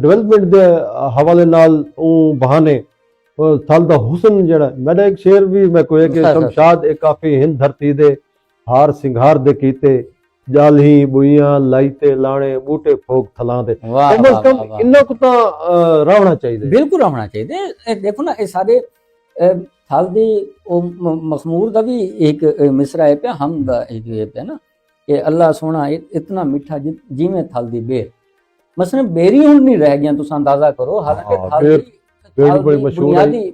ਡਿਵੈਲਪਮੈਂਟ ਦੇ ਹਵਾਲੇ ਨਾਲ ਉਹ ਬਹਾਨੇ ਥਲ ਦਾ ਹੁਸਨ ਜਿਹੜਾ ਮੇਰਾ ਇੱਕ ਸ਼ੇਰ ਵੀ ਮੈਂ ਕੋਇਆ ਕਿ ਸ਼ਮਸ਼ਾਦ ਇਹ ਕਾਫੀ ਹਿੰਦ ਧਰਤੀ ਦੇ ਹਾਰ ਸਿੰਗਾਰ ਦੇ ਕੀਤੇ ਜਾਲੀ ਬੁਈਆਂ ਲਾਈ ਤੇ ਲਾਣੇ ਬੂਟੇ ਫੋਕ ਥਲਾਂ ਦੇ वाह ਕਮ वाह ਕਮ वाह वाह। ਇੰਨਾ ਕੁ ਤਾਂ ਰਹਿਣਾ ਚਾਹੀਦਾ बिल्कुल होना चाहिए। ਇਹ ਦੇਖੋ ਨਾ ਇਹ ਸਾਰੇ ਥਲ ਦੀ ਉਹ ਮਖਮੂਰ ਦਾ ਵੀ ਇੱਕ ਮਿਸਰਾ ਹੈ ਪਿਆ ਹਮ ਦਾ ਇੱਕ ਇਹ ਪਿਆ ਨਾ ਕਿ ਅੱਲਾ ਸੋਹਣਾ ਇਤਨਾ ਮਿੱਠਾ ਜਿਵੇਂ ਥਲ ਦੀ ਬੇਰ ਮਸਲਨ ਬੇਰੀ ਹੁਣ ਨਹੀਂ ਰਹਿ ਗਿਆ ਤੁਸੀਂ ਅੰਦਾਜ਼ਾ ਕਰੋ ਹਾਲਾਂਕਿ ਥਲ ਦੀ ਬੜੀ ਮਸ਼ਹੂਰ ਬੁਨਿਆਦੀ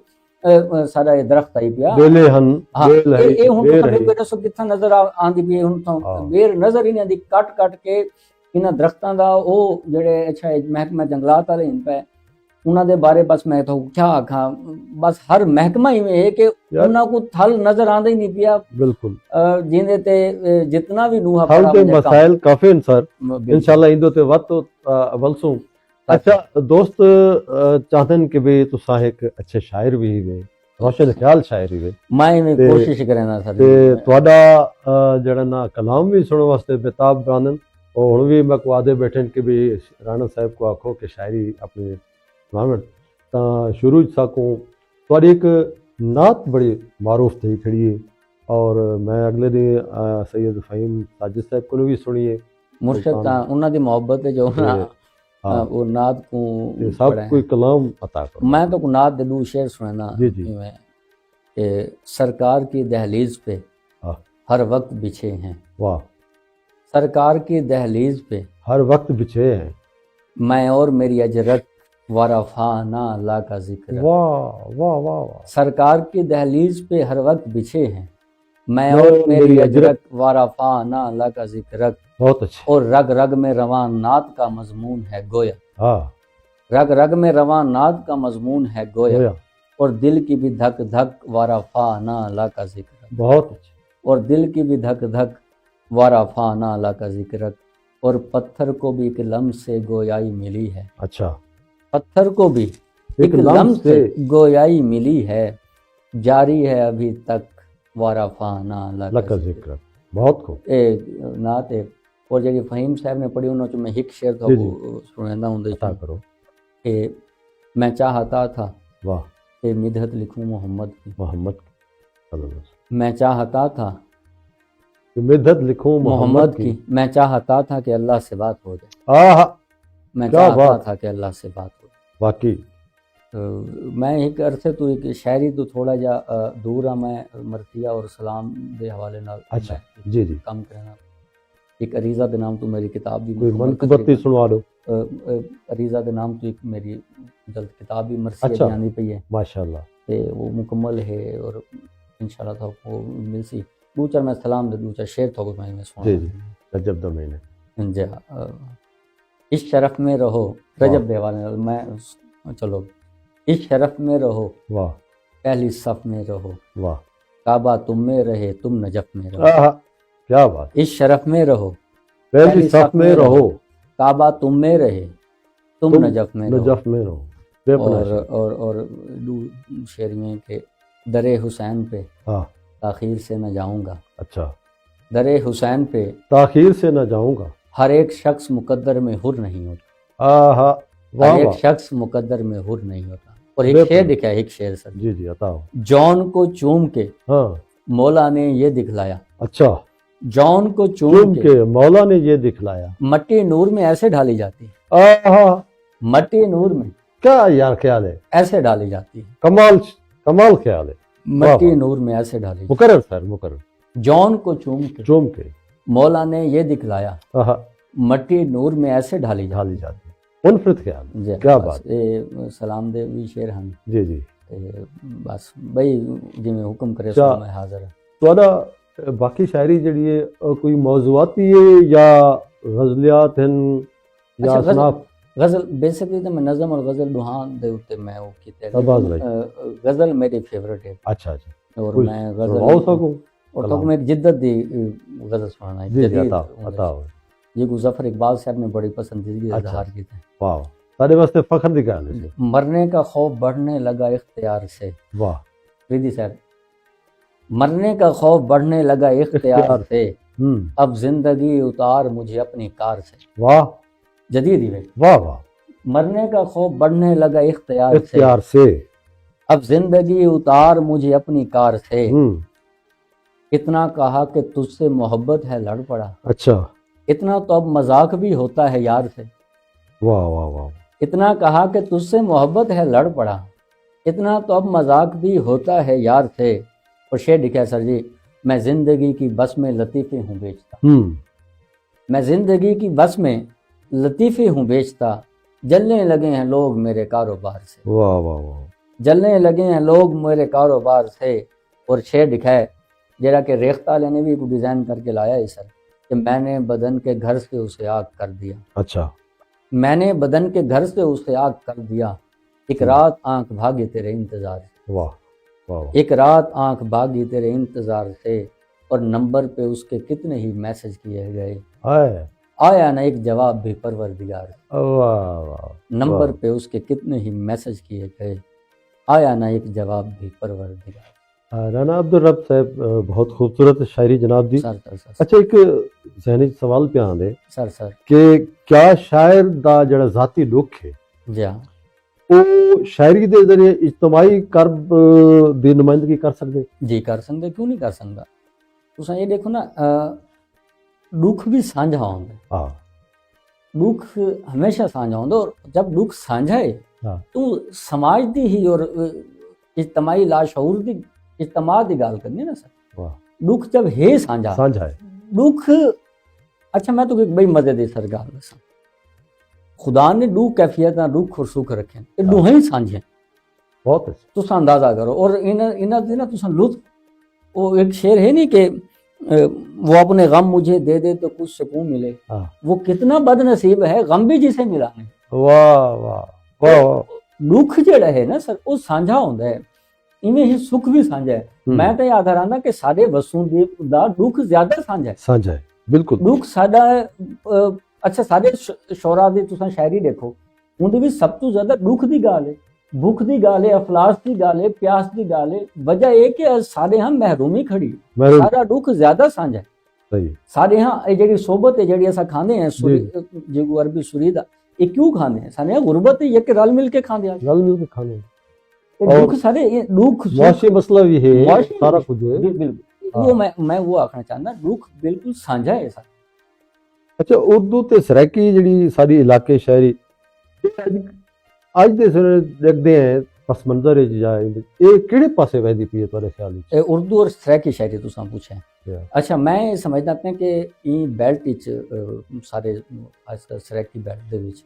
ਸਾਡਾ ਇਹ ਦਰਖਤ ਆਈ ਪਿਆ ਬੇਲੇ ਹਨ ਬੇਲ ਹੈ ਇਹ ਹੁਣ ਬੇਰ ਤੁਹਾਨੂੰ ਹੈ ਬੇਟਾ ਸੋ ਕਿੱਥਾ ਨਜ਼ਰ ਆਂਦੀ ਵੀ ਹੁਣ ਤਾਂ ਬੇਰ ਨਜ਼ਰ ਹੀ ਨਹੀਂ ਆਂਦੀ ਕੱਟ ਕੱਟ ਕੇ ਇਹਨਾਂ ਦਰਖਤਾਂ ਦਾ ਉਹ ਜਿਹੜੇ ਅੱਛਾ ਮਹਿਕਮਾ ਜੰਗਲਾਤ ਵਾਲੇ ਹਨ ਪਏ ਉਹਨਾਂ ਦੇ ਬਾਰੇ ਬਸ ਮੈਂ ਤਾਂ ਕੀ ਆਖਾਂ ਬਸ ਹਰ ਮਹਿਕਮਾ ਹੀ ਹੈ ਕਿ ਉਹਨਾਂ ਕੋ ਥਲ ਨਜ਼ਰ ਆਂਦਾ ਹੀ ਨਹੀਂ ਪਿਆ ਬਿਲਕੁਲ ਜਿੰਦੇ ਤੇ ਜਿੰਨਾ ਵੀ ਨੂਹਾ ਥਲ ਦੇ ਮਸਾਇਲ ਕਾਫੀ ਹਨ ਸਰ इंशाल्लाह इंदो ते वक्त अवलसू। अच्छा दोस्त चाहते हैं कि भी तुसा एक अच्छे शायर भी वे रोशन ख्याल शायर ही वे मैं इवें कोशिश करना सर ते ਤੁਹਾਡਾ ਜਿਹੜਾ ਨਾ ਕਲਾਮ ਵੀ ਸੁਣਨ ਵਾਸਤੇ ਬੇਤਾਬ ਬਾਨਨ और ਹੁਣ ਵੀ ਮੈਂ ਕੋ ਆਦੇ ਬੈਠੇ ਕਿ ਵੀ ਰਾਣਾ ਸਾਹਿਬ ਕੋ ਆਖੋ ਕਿ ਸ਼ਾਇਰੀ ਆਪਣੇ ਸੁਣਾਵਣ ਤਾਂ ਸ਼ੁਰੂ ਚ ਸਾਕੋ ਤੁਹਾਡੀ ਇੱਕ ਨਾਤ ਬੜੀ ਮਾਰੂਫ ਥਈ ਖੜੀ ਹੈ और मैं अगले दिन सैयद फहीम साजिद साहब को भी सुनी है मुर्शद ता उन्हां दी मोहब्बत है जो ना वो नात को सब कोई कलाम अता करो। मैं तो नात दे दो शेर सुनाना जी जी कि सरकार की दहलीज पे हर वक्त बिछे हैं। वाह सरकार की दहलीज पे हर वक्त बिछे हैं मैं और मेरी अजरत वरफाना अल्लाह का जिक्र। वाह वाह वाह वाह। सरकार की दहलीज पे हर वक्त बिछे हैं मैं और मेरी अजरत वाराफाना अल्लाह का जिक्र। बहुत अच्छे। और रग रग में रवान नात का मजमून है गोया। हाँ रग रग में रवान नात का मजमून है गोया और दिल की भी धक धक वाराफाना अल्लाह का जिक्र। बहुत अच्छे। और दिल की भी धक धक वाराफाना अल्लाह का जिक्र। और पत्थर को भी एक लम्स से गोयाई मिली है। अच्छा पत्थर को भी एक लम्स से गोयाई मिली है जारी है अभी तक वाराफाना अल्लाह का जिक्र। बहुत खूब ए नात है। और जी फहीम साहब ने पढ़ी उन्होंने मैं एक शेर तो सुनता हूँ करो कि मैं चाहता था वाह कि मिदहत लिखूं मोहम्मद की। मैं चाहता था कि मिदहत लिखूं मोहम्मद की। मैं चाहता था कि अल्लाह से बात हो जाए। मैं चाहता था कि अल्लाह से बात हो जाए। वाकई मैं एक अरसे तो एक शायरी तो थोड़ा जा दूर हाँ मैं मरतिया और सलाम दे हवाले नाल अच्छा जी जी काम करना। एक अरीज़ा दे नाम तो मेरी किताब भी कोई मनकबती सुनवा दो। अरीज़ा दे नाम तो एक मेरी जल्द किताब भी मरसी अच्छा। आनी पई है माशाल्लाह ते वो मुकम्मल है और इंशाल्लाह तो वो मिलसी। दो चार मैं सलाम दे दो चार शेर तो मैं सुना जी जी रजब द महीने जी इस शरफ में रहो रजब दे वाले मैं चलो इस शरफ में रहो वाह पहली सफ में रहो वाह काबा तुम में रहे तुम नजफ में रहो। क्या बात। इस शरफ में रहो पहली सफ में रहो काबा तुम में रहे तुम नजफ में रहो। और शेर में के दरे हुसैन पे ताखीर से न जाऊंगा। अच्छा दरे हुसैन पे ताखीर से न जाऊंगा। हर एक शख्स मुकद्दर में हुर नहीं होता। हर एक शख्स मुकद्दर में हुर नहीं होता। और एक शेर दिखा एक शेर सर जी जी बताओ। जॉन को चूम के हाँ मौला ने ये दिखलाया। अच्छा जॉन को चूम के मौला ने ये दिखलाया। मट्टी नूर में ऐसे ढाली जाती है। मट्टी नूर में क्या यार ख्याल है ऐसे डाली जाती है। कमाल ख्याल है। मट्टी नूर में ऐसे डाली मुकर्रर सर मुकर्रर। जॉन को चूम के मौला ने ये दिखलाया मट्टी नूर में ऐसे ढाली जाती उनफरत ख्याल क्या बात। ये सलाम दे भी शेर हैं जी जी बस भाई जिवें हुक्म करे सो मैं हाजिर हां। ਤੁਹਾਡਾ ਬਾਕੀ ਸ਼ਾਇਰੀ ਜਿਹੜੀ ਹੈ ਕੋਈ ਮੌਜ਼ੂਆਤੀ ਹੈ ਜਾਂ ਗਜ਼ਲਿयात हैं या असनाफ। गजल बेसिकली तो मैं नज़म और गजल दुहान दे उत्ते मैं वो कीते आवाज भाई गजल मेरी फेवरेट है अच्छा अच्छा और कुछ मैं सुनाओ गजल सको और तो मैं एक जिद्दत दी गजल सुनाना है जी जी जदीद अता ये ज़फ़र इकबाल साहब ने बड़ी पसंदीदगी अच्छा इजहार की थी वाह सारे वास्ते फख्र दी कहानी सी मरने का खौफ बढ़ने लगा इख्तियार से वाह रिदी साहब मरने का खौफ बढ़ने लगा इख्तियार इख्तियार से हम्म अब जिंदगी उतार मुझे अपनी कार से वाह जदीद ही है वाह वाह मरने का खौफ बढ़ने लगा इख्तियार से इख्तियार से अब जिंदगी उतार मुझे अपनी कार से हम्म इतना कहा कि तुझसे मोहब्बत है लड़ पड़ा अच्छा इतना तो अब मजाक भी होता है यार से वाह वाह वाह इतना कहा कि तुझसे मोहब्बत है लड़ पड़ा इतना तो अब मजाक भी होता है यार से और शेर लिखा है सर जी मैं जिंदगी की बस में लतीफ़े हूँ बेचता मैं जिंदगी की बस में लतीफ़े हूँ बेचता जलने लगे हैं लोग मेरे कारोबार से वाह वाह वाह जलने लगे हैं लोग मेरे कारोबार से और शेर लिखा है जरा कि रेख्ता ने भी डिज़ाइन करके लाया है सर कि मैंने बदन के घर से उसे आग कर दिया अच्छा मैंने बदन के घर से उसे आग कर दिया एक रात आंख भागी तेरे इंतजार से वाह वाह एक रात आंख भागी तेरे इंतजार से और नंबर पे उसके कितने ही मैसेज किए गए आए आया ना एक जवाब भी परवरदिगार से। वाह वाह नंबर पे उसके कितने ही मैसेज किए गए आया ना एक जवाब भी परवरदिगार। राना अब्दुल रब साहब बहुत खूबसूरत शायरी जनाब दी सर सर सर अच्छा एक जहनी सवाल पे आंदे सर सर कि क्या शायर दा जड़ा जाती दुख है जी हाँ ਉਹ ਸ਼ਾਇਰੀ ਦੇ ਜ਼ਰੀਏ ਇਜਤਮਾਈ ਕਰਬ ਦੀ ਨੁਮਾਇੰਦਗੀ ਕਰ ਸਕਦੇ जी कर सकते क्यों नहीं कर सकता तुसा ये देखो ना दुख भी साझा होंगे ਹਾਂ दुख हमेशा साझा होंगे और जब दुख साझा है हाँ। तो समाज दी ही और इज्तमाई लाशऊर दी इज्तमा दी गाल करनी है ना सर वाह दुख जब है साझा ਸਾਂਝਾ ਹੈ दुख अच्छा मैं तो एक बड़ी मजे दी सर गाल दसा खुदा ने दू कैफियत दुख और सुख रखे ये दोहें ही साझे ਬਹੁਤ ਅੱਛਾ तुसा अंदाजा करो और इन्हां दी ना तुसा लुत्फ वो एक शेर है नहीं कि वो अपने गम मुझे दे दे तो कुछ सुकून मिले हाँ। वो कितना बदनसीब है गम भी जिसे मिला नहीं ਵਾਹ ਵਾਹ ਵਾਹ ਵਾਹ दुख ਜਿਹੜਾ है ना सर वो साझा ਹੁੰਦਾ ਹੈ ਇਵੇਂ ਹੀ ਸੁੱਖ ਵੀ ਸਾਂਝਾ ਹੈ ਮੈਂ ਤਾਂ ਇਹ ਆਖਦਾ ਰਹਿੰਦਾ ਕਿ ਸਾਡੇ ਵਸੋਂ ਦਾ ਦੁੱਖ ਜ਼ਿਆਦਾ ਸਾਂਝਾ ਹੈ ਸਾਂਝਾ ਹੈ ਬਿਲਕੁਲ ਦੁੱਖ ਸਾਡਾ ਅੱਛਾ ਸਾਡੇ ਸ਼ੌਰਾ ਦੀ ਤੁਸੀਂ ਸ਼ਾਇਰੀ ਦੇਖੋ ਉਹਦੇ ਵਿੱਚ ਸਭ ਤੋਂ ਜ਼ਿਆਦਾ ਦੁੱਖ ਦੀ ਗੱਲ ਹੈ ਭੁੱਖ ਦੀ ਗੱਲ ਹੈ ਅਫਲਾਸ ਦੀ ਗੱਲ ਹੈ ਪਿਆਸ ਦੀ ਗੱਲ ਹੈ ਵਜ੍ਹਾ ਇਹ ਕਿ ਸਾਡੇ ਹਾਂ ਮਹਿਰੂਮੀ ਖੜੀ ਸਾਡਾ ਦੁੱਖ ਜ਼ਿਆਦਾ ਸਾਂਝਾ ਹੈ ਸਹੀ ਸਾਡੇ ਹਾਂ ਇਹ ਜਿਹੜੀ ਸੋਬਤ ਹੈ ਜਿਹੜੀ ਅਸਾਂ ਖਾਂਦੇ ਹਾਂ ਜਿਹਨੂੰ ਅਰਬੀ ਸੁਰੀ ਦਾ ਇਹ ਕਿਉਂ ਖਾਂਦੇ ਹਾਂ ਸਾਡੇ ਗੁਰਬਤ ਹੈ ਕਿ ਰਲ ਮਿਲ ਕੇ ਖਾਂਦੇ ਹਾਂ ਰਲ ਮਿਲ ਕੇ ਖਾਣੇ दुख सारे दुख मुआशी मसला भी है सारा कुछ है बिल्कुल वो मैं वो आखना चाहता दुख बिल्कुल साझा है सर अच्छा उर्दू ते सराइकी ਜਿਹੜੀ ਸਾਡੀ ਇਲਾਕੇ ਸ਼ਾਇਰੀ ਅੱਜ ਦੇ ਸਮੇਂ ਦੇਖਦੇ ਹਾਂ ਪਸ ਮੰਜ਼ਰ ਵਿੱਚ ਜਾਂ ਇਹ ਕਿਹੜੇ ਪਾਸੇ ਵਹਿੰਦੀ ਪਈ ਹੈ ਤੁਹਾਡੇ ਖਿਆਲ ਵਿੱਚ उर्दू और सराइकी शायरी तुसां पूछा अच्छा मैं समझदा पिया कि ਇਹ ਬੈਲਟ ਵਿੱਚ ਸਾਰੇ ਅੱਜ ਸਰਾइकी ਬੈਲਟ ਦੇ ਵਿੱਚ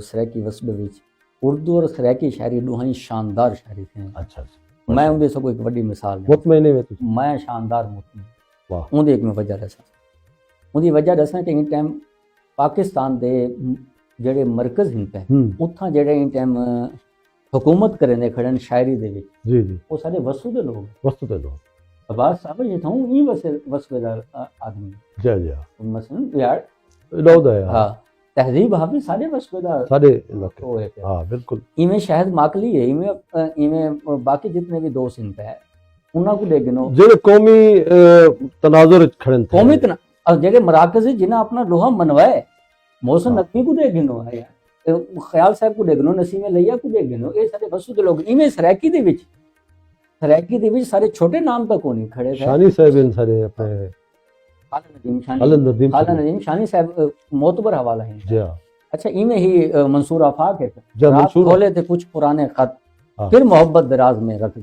ਸਰਾइकी ਵਸਬੇ ਵਿੱਚ उर्दू और सराइकी शायरी दोहाई शानदार शायरी थे अच्छा अच्छा मैं उनके से कोई एक बड़ी मिसाल मुतमईन है मैं शानदार मुतमईन वाह उनकी एक मैं वजह दसा उनकी वजह दसा कि इन टाइम पाकिस्तान दे जेड़े मरकज हिंद पे उत्थां जेड़े इन टाइम हुकूमत करें दे खड़न शायरी दे विच जी जी वो सारे वसू दे लोग वस्तु दे लोग अब्बास साहब ये था ई वसवेदार आदमी जी जी मसलन यार लौदा है हां तहजीब हाफिज सारे वसवेदार सारे इलाके हां बिल्कुल इमें शायद माकली है इमें बाकी जितने भी दोस्त इन पे है उन्हां को देख गिनो जेड़े कौमी तनाजुर खड़न कौमी और जेड़े मराकज जिन्हें अपना लोहा मनवाए मोहसिन नकवी को देख गिनो है यार ख्याल साहब को देख गिनो नसीम लैया को देख गिनो ये सारे वसू दे लोग इमें सराइकी दे विच सारे छोटे नाम तक नहीं खड़े थे शानी साहब इन सारे अपने खाला नदीम शानी साहब मोतबर हवाला है जी हां अच्छा इमें ही मंसूर आफाक है रात खोले थे कुछ पुराने खत फिर मोहब्बत दराज में रख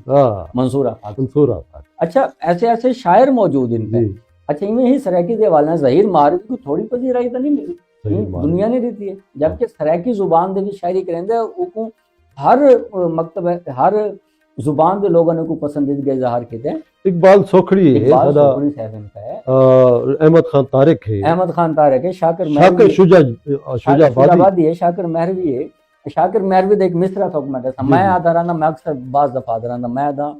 मंसूर आफाक अच्छा ऐसे ऐसे शायर मौजूद इन पे अच्छा इनमें ही सराइकी दे वाला ज़हीर मारिफ को थोड़ी पजीराई तो नहीं मिली दुनिया ने दी है जबकि सराइकी जुबान दे भी शायरी करेंगे वो हर मकतब हर जुबान दे लोगों ने को पसंदीदगी इजहार किते हैं। इकबाल सोखड़ी है इकबाल सादा, सोखड़ी साहब इनका है, अहमद खान तारिक है, अहमद खान तारिक है, शाकिर शाकिर महरवी, शुजाबादी, शुजाबादी है, शाकिर महरवी है। शाकिर महरवी दे एक मिसरा थोक मैं दसा, मैं आदा रहना, मैं अक्सर बाज दफा आदा रहना, मैं दा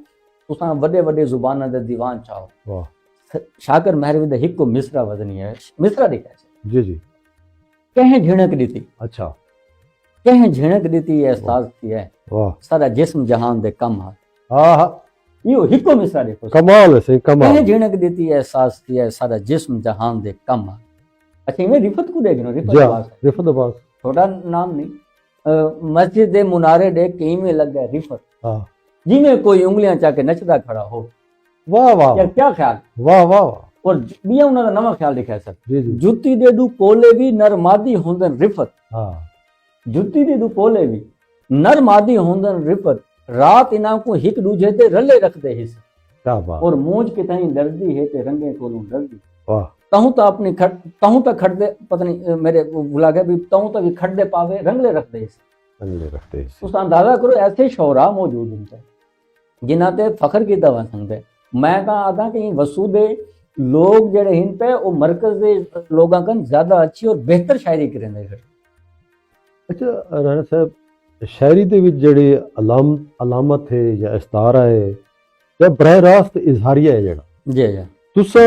तुसा वड्डे वड्डे जुबान दे दीवान चाहो, वाह शाकिर महरवी दे हिक को मिसरा वजनी है, मिसरा दिखा जी जी, कहें झिणक दी, अच्छा कहें झिणक दी एहसास थी है, वाह सारा जिस्म जहान दे कम है, हाँ हाँ यो हिको मिसरा देखो, कमाल है सही कमाल। कहें झिणक दी एहसास थी है, सारा जिस्म जहान दे कम है। अच्छा इनमें रिफत को देख लो, रिफत अब्बास है, रिफत अब्बास, छोटा नाम नहीं। मस्जिद दे मुनारे दे कहीं में लग गया रिफत, हाँ जिमें कोई उंगलियां चाके नचदा खड़ा हो, वाह वाह यार क्या ख्याल। वाह वाह वाह और बिया उन्होंने नवा ख्याल लिखा है सर, जी जी, जुत्ती दे दू पोले भी नर मादी होंदन रिफत, हाँ जुत्ती दे दू पोले भी नर मादी होंदन रिफत, रात इना को हिक दूजे ते रले रखदे हिस, क्या बात, और मूंज कितनी डरदी है ते रंगे कोलों डरदी, वाह तहु तो अपनी तहु तो खड़दे पता नहीं मेरे भुला गया भी, तहु तो भी खड़दे पावे रंगले रखदे हिस। अगले रखते हैं उस अंदाजा करो ऐसे शौरा मौजूद हैं जिन्हां ते फखर की दवा संगते। मैं तो आदा कि वसूदे लोग जड़े हिन पे वो मरकज दे लोगों का ज्यादा अच्छी और बेहतर शायरी करेंगे फिर। अच्छा राणा साहब, शायरी दे विच जेह्ड़ी अलामत है या इस्तारा है या बरह रास्त इजहारिया है जेह्ड़ा जी जी, तुसा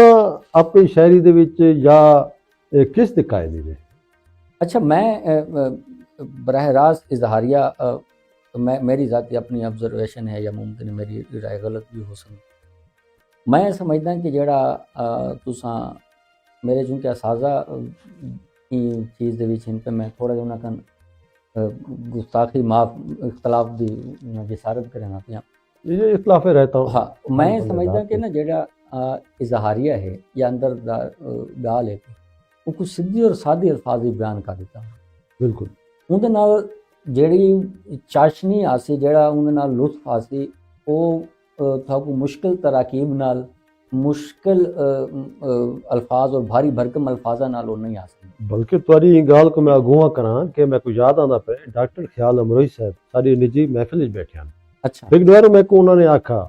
अपनी शायरी दे विच या किस दे कायदे दे? अच्छा मैं बरह रास्त इजहारिया मैं मेरी ज़ाती अपनी ऑब्जर्वेशन है या मुमकिन मेरी राय गलत भी हो सकती, मैं समझदा कि जेड़ा तुसा मेरे चूंकि असाजा की चीज़ दे विच हिन पे मैं थोड़ा जिहा कन गुस्ताखी माफ इख्तलाफ दी जिसारत करना पिया, ये इख्तलाफ रहता हूँ। हाँ मैं समझदा कि ना जेड़ा इजहारिया है या अंदर गाल है वो कुछ सीधी और सादी अल्फाज ही बयान कर देता बिल्कुल उनके नाल जेड़ी चाशनी आसी जेड़ा उनके नाल लुत्फ आसी वो थाकू मुश्किल तराकीब नाल मुश्किल अल्फाज और भारी भरकम अल्फाजा नाल वो नहीं आ सकती। बल्कि तुहारी गाल को मैं अगुआ करा कि मैं कुछ याद आंदा पे डॉक्टर ख्याल अमरोही साहब सारी निजी महफिल च बैठे हैं, अच्छा एक बार मैं को उन्होंने आखा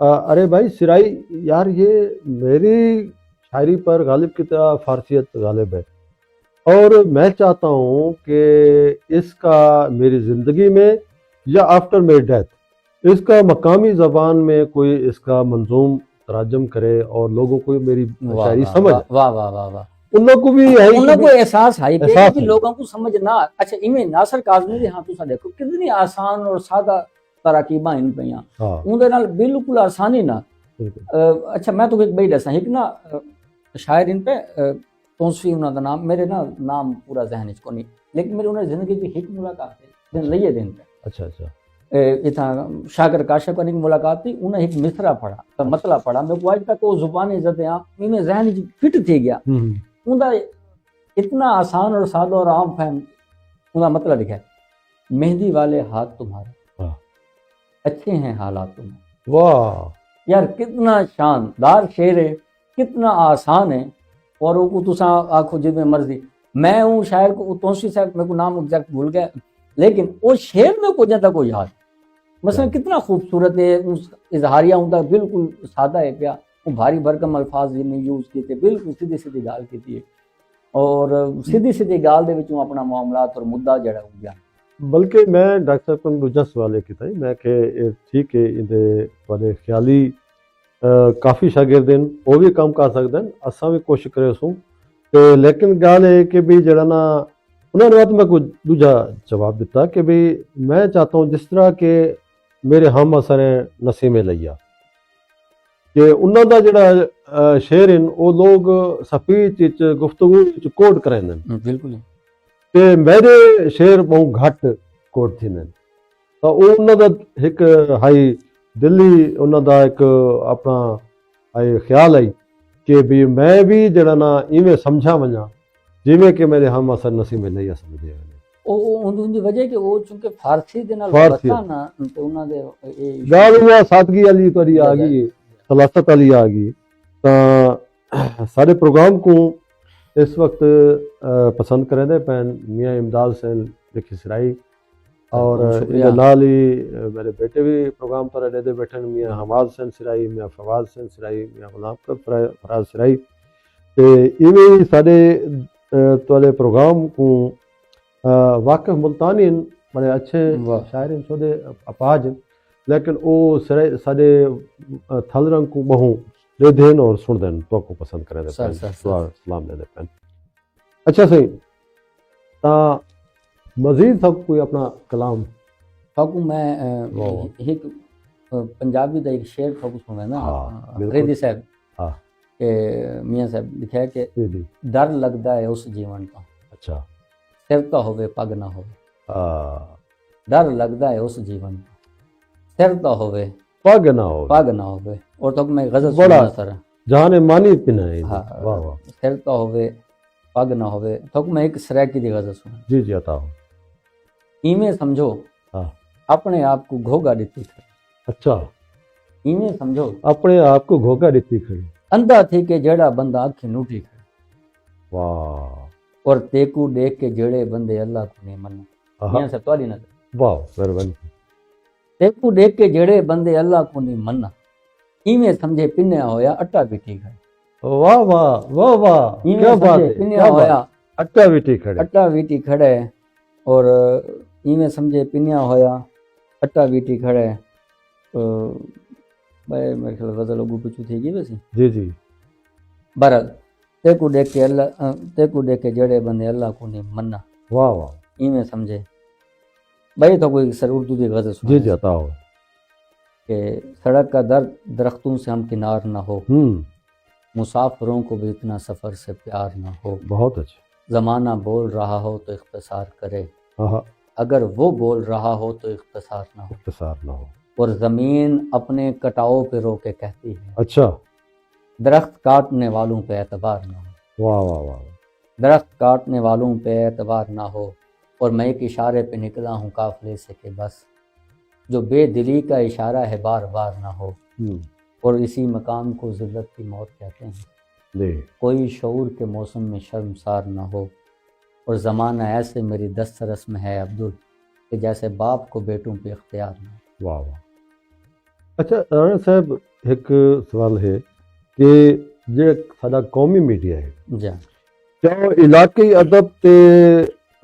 अरे भाई सिराई यार ये मेरी शायरी पर गालिब की तरह फारसियत गालिब है और मैं चाहता हूँ कि इसका मेरी ज़िंदगी में या आफ्टर मेरी डेथ इसका मकामी ज़बान में कोई इसका मंजूम तराजम करे और लोगों को मेरी शायरी समझ। वाह वाह वाह वाह, उन लोग को भी है उन लोग को एहसास है एहसास कि है। लोगों को समझ ना। अच्छा इनमें नासर काज़मी दे हाँ तुसा देखो कितनी आसान और सादा तराकीबा इन पईयां, हाँ उनदे नाल बिल्कुल आसानी ना। बिल्कुल अच्छा मैं तो एक बई दसा एक ना शायर इन पे तौसीफी उन्हों का नाम मेरे ना नाम पूरा जहन च कोनी, लेकिन मेरी उन्हें जिंदगी की एक मुलाकात है दिन लइए दिन पे अच्छा अच्छा इतना शाकर काशिफ की मुलाकात थी, उन्हें एक मिसरा पढ़ा तो मतला पढ़ा मेरे को आज तक वो जुबान इज्जत में जहन फिट थी गया। उनका इतना आसान और सादा और आम फहम उनका मतलब लिखा है, मेहंदी वाले हाथ तुम्हारे अच्छे हैं हालात तुम्हारे। वाह यार कितना शानदार शेर है, कितना आसान है और वो तुसा आखो जितने मर्जी। मैं हूँ शायर को तौसीफी साहब मेरे को नाम एग्जैक्ट भूल गया, लेकिन वो शेर में को जाता कोई याद मसला कितना खूबसूरत है। उस इजहारिया उनका बिल्कुल सादा है प्या, वो भारी भरकम अल्फाज नहीं यूज किए, बिल्कुल सीधी सीधी गाल की है और सीधी सीधी गाल दे विचों अपना मामलात और मुद्दा जड़ा हो गया। बल्कि मैं डॉक्टर साहब को दूजा सवाल एक किया मैं कि ठीक है इहदे वाले ख्याली काफ़ी शागिर्द हैं वो भी काम कर सकते हैं, असा भी कोशिश करे सूँ तो, लेकिन गाल है कि भी जरा ना उन्होंने बात मैं कुछ दूजा जवाब दिता कि भी मैं चाहता हूँ जिस तरह के मेरे हम असर हैं नसीमे लैया कि उन्हों का जड़ा शेर हैं वो लोग स्पीच गुफ्तगू कोट कराइंदे बिल्कुल ते मेरे शेर बहुत घट कोट थींदे तो उन्हों का एक हाई दिल्ली उन्हों का एक अपना हाई ख्याल आई कि भी मैं भी जड़ा ना इवें समझा वञा जिमें कि मेरे हम असर नसीमे लैया समझे उनकी वजह कि वो चूंकि फारसी दे नाल फारसी बता ना ते उन्हां दे गाल हुआ सादगी वाली तुहारी आ गई सलासत वाली आ गई तो सारे प्रोग्राम को इस वक्त पसंद करें पैन मियाँ इमदाद हुसैन लिखी सिराई और शुक्रिया। इहदे नाल ही मेरे बेटे भी प्रोग्राम पर रहते बैठे मियाँ हमाद हुसैन सिराई, मियाँ फवाद हुसैन सिराई, मियाँ गुलाम फराज सिराई ते इवें ही साडे तुहाडे प्रोग्राम को वाक़िफ़ मुल्तानी हैं, बड़े अच्छे वाह। शायर हैं, छोदे अपाज हैं, लेकिन वो सिराई साडे थल रंग को बहु ॾेधे और सुनते हैं तो को पसंद करें सर, सर, सर। दुआ सलाम देते हैं। अच्छा सही ता मजीद सब कोई अपना कलाम थाकू मैं वाह। एक पंजाबी का एक शेर थाकू सुना ना, हाँ, बिल्कुल। फरीदी साहब हाँ के मियाँ साहब लिखा है कि जी जी डर लगता है उस जीवन का, अच्छा सिर तो होवे पग ना होवे। हाँ डर लगता है उस जीवन का, सिर तो होवे पग ना हो पग ना होवे। और तो मैं गजल बड़ा सुना सर। जहाने मानी पिना है हाँ, वाह वाह सिर तो होवे पग ना होवे। तो मैं एक सराकी दी गजल सुना। जी जी अता हो इवें समझो हाँ अपने आप को घोगा दिती खड़ी। अच्छा इवें समझो अपने आप को घोका देती खड़ी अंधा थी के जेड़ा बंदा अखी नूठी खड़ी। वाह और तेकू देख के जेड़े बंदे अल्लाह को नहीं मन्ना। आहा, मियां साहब तुम्हारी नजर वाह मेहरबानी तेकू देख के जेड़े बंदे अल्लाह को नहीं मन्ना। इवें समझे पिन्या होया अट्टा भी ठीक है। वाह वाह वाह वाह इवें क्या बात समझे है पिन्या क्या बात होया अट्टा बेटी खड़े अट्टा वीटी खड़े। और इवें समझे पिन्या होया अट्टा वीटी खड़े। भाई मेरे ख्याल गजल अगू पिछू थी गई वैसे। जी जी बहरहाल तेकू देख के अल्लाह तेकू देख के जेड़े बंदे अल्लाह को नहीं मन्ना। वाह वाह इवें समझे भाई तो कोई सर उर्दू की गजल जी जी सुना अता हो कि सड़क का दर्द दरख्तों से हम किनार ना हो। मुसाफिरों को भी इतना सफ़र से प्यार ना हो। बहुत अच्छे ज़माना बोल रहा हो तो इख्तिसार करे। हाँ अगर वो बोल रहा हो तो इख्तिसार ना हो। इख्तिसार ना हो और ज़मीन अपने कटाओ पे रो के कहती है अच्छा दरख्त काटने वालों पे एतबार ना हो। वाह वाह वाह दरख्त काटने वालों पे एतबार ना हो। और मैं एक इशारे पे निकला हूँ काफिले से कि बस जो बेदिली का इशारा है बार बार ना हो। और इसी मकाम को ज़िल्लत की मौत कहते हैं। जी कोई शऊर के मौसम में शर्मसार ना हो। और ज़माना ऐसे मेरी दस्तरस में है अब्दुल कि जैसे बाप को बेटों पे इख्तियार ना हो। वाह वाह अच्छा राणा साहब एक सवाल है कि जे साडा कौमी मीडिया है जा क्या वो इलाके अदब ते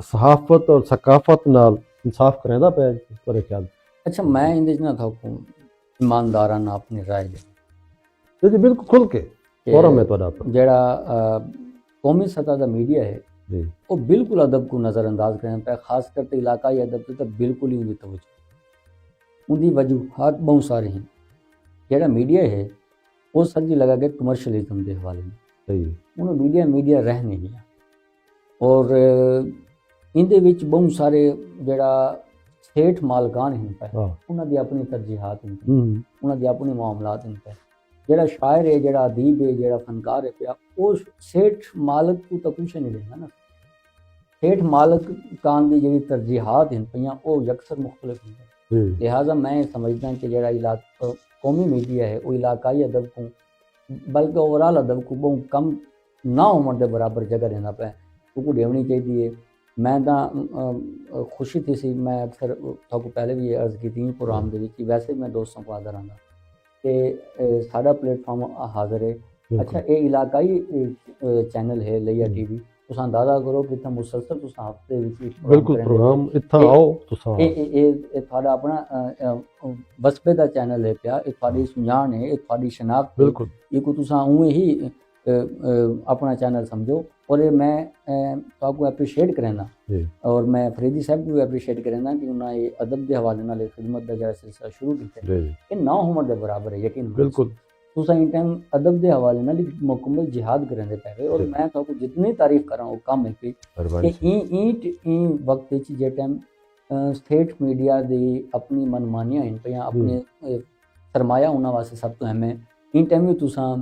सहाफत और सकाफत नाल इंसाफ करेंदा पे तेरे ख्याल अच्छा मैं इंदे च ना था ईमानदाराना अपनी राय दे जी जी बिल्कुल खुल के फोरम है ਤੁਹਾਡਾ ਆਪਣਾ जेड़ा कौमी सतह का मीडिया है जी वो बिल्कुल अदब को नज़रअंदाज करें पे। खास करके इलाकाई अदब तो बिल्कुल ही उनकी तवज्जो उनकी वजूहात बहुत सारे हैं। जेड़ा मीडिया है वो सर जी लगा के कमर्शलिज्म के हवाले में सही उन्होंने मीडिया मीडिया रह नहीं गया। और इंदे विच बहुत सारे जेड़ा सेठ मालकान हैं पे हाँ उन्होंने अपनी तरजीहात हैं हम्म उन्होंने अपने मामलात हैं पे। जेड़ा शायर है जेड़ा अदीब है जेड़ा फनकार है पे वो सेठ मालक को तो कुछ नहीं देना ना। सेठ मालक कान की जी तरजीहात हैं पे वो यकसर मुख्तलिफ हैं। जी लिहाजा मैं समझदा कि जेड़ा इलाका कौमी मीडिया है वो इलाकाई अदब को बल्कि ओवरऑल अदब को बहुत कम ना होने के बराबर जगह रहना पे उसको देनी चाहिए। मैं तो खुशी थी सी मैं अक्सर थोड़ा पहले भी अर्ज की थी प्रोग्राम के वैसे मैं दोस्तों को हाजिर आना कि सारा प्लेटफॉर्म हाजिर है। अच्छा ये इलाकाई चैनल है लिया टीवी तुस अंदाजा करो कि मुसलसल तुस हफ्ते बिल्कुल प्रोग्राम इत्था आओ तुसा थोड़ा अपना वसबे का चैनल है पिया थोड़ी सुझान है थोड़ी शनाख्त बिल्कुल ये को तुसा उवें ही अपना चैनल समझो। और ये मैं आपको अप्रीशिएट करना और मैं फरीदी साहब को भी अप्रीशिएट करना कि उन्हें ये अदब के हवाले नाल खिदमत का जो सिलसिला शुरू किया ये ना होने के बराबर है यकीन बिल्कुल तुसा इन टाइम अदब के हवाले नाल मुकम्मल जिहाद करने पे। और मैं तो जितनी तारीफ करा वो कम है कि ई वक्त जे टाइम स्टेट मीडिया दी अपनी मनमानियां हैं पे अपने सरमाया उन्होंने वास्ते सब तो अहम है। इन टाइम भी तुसा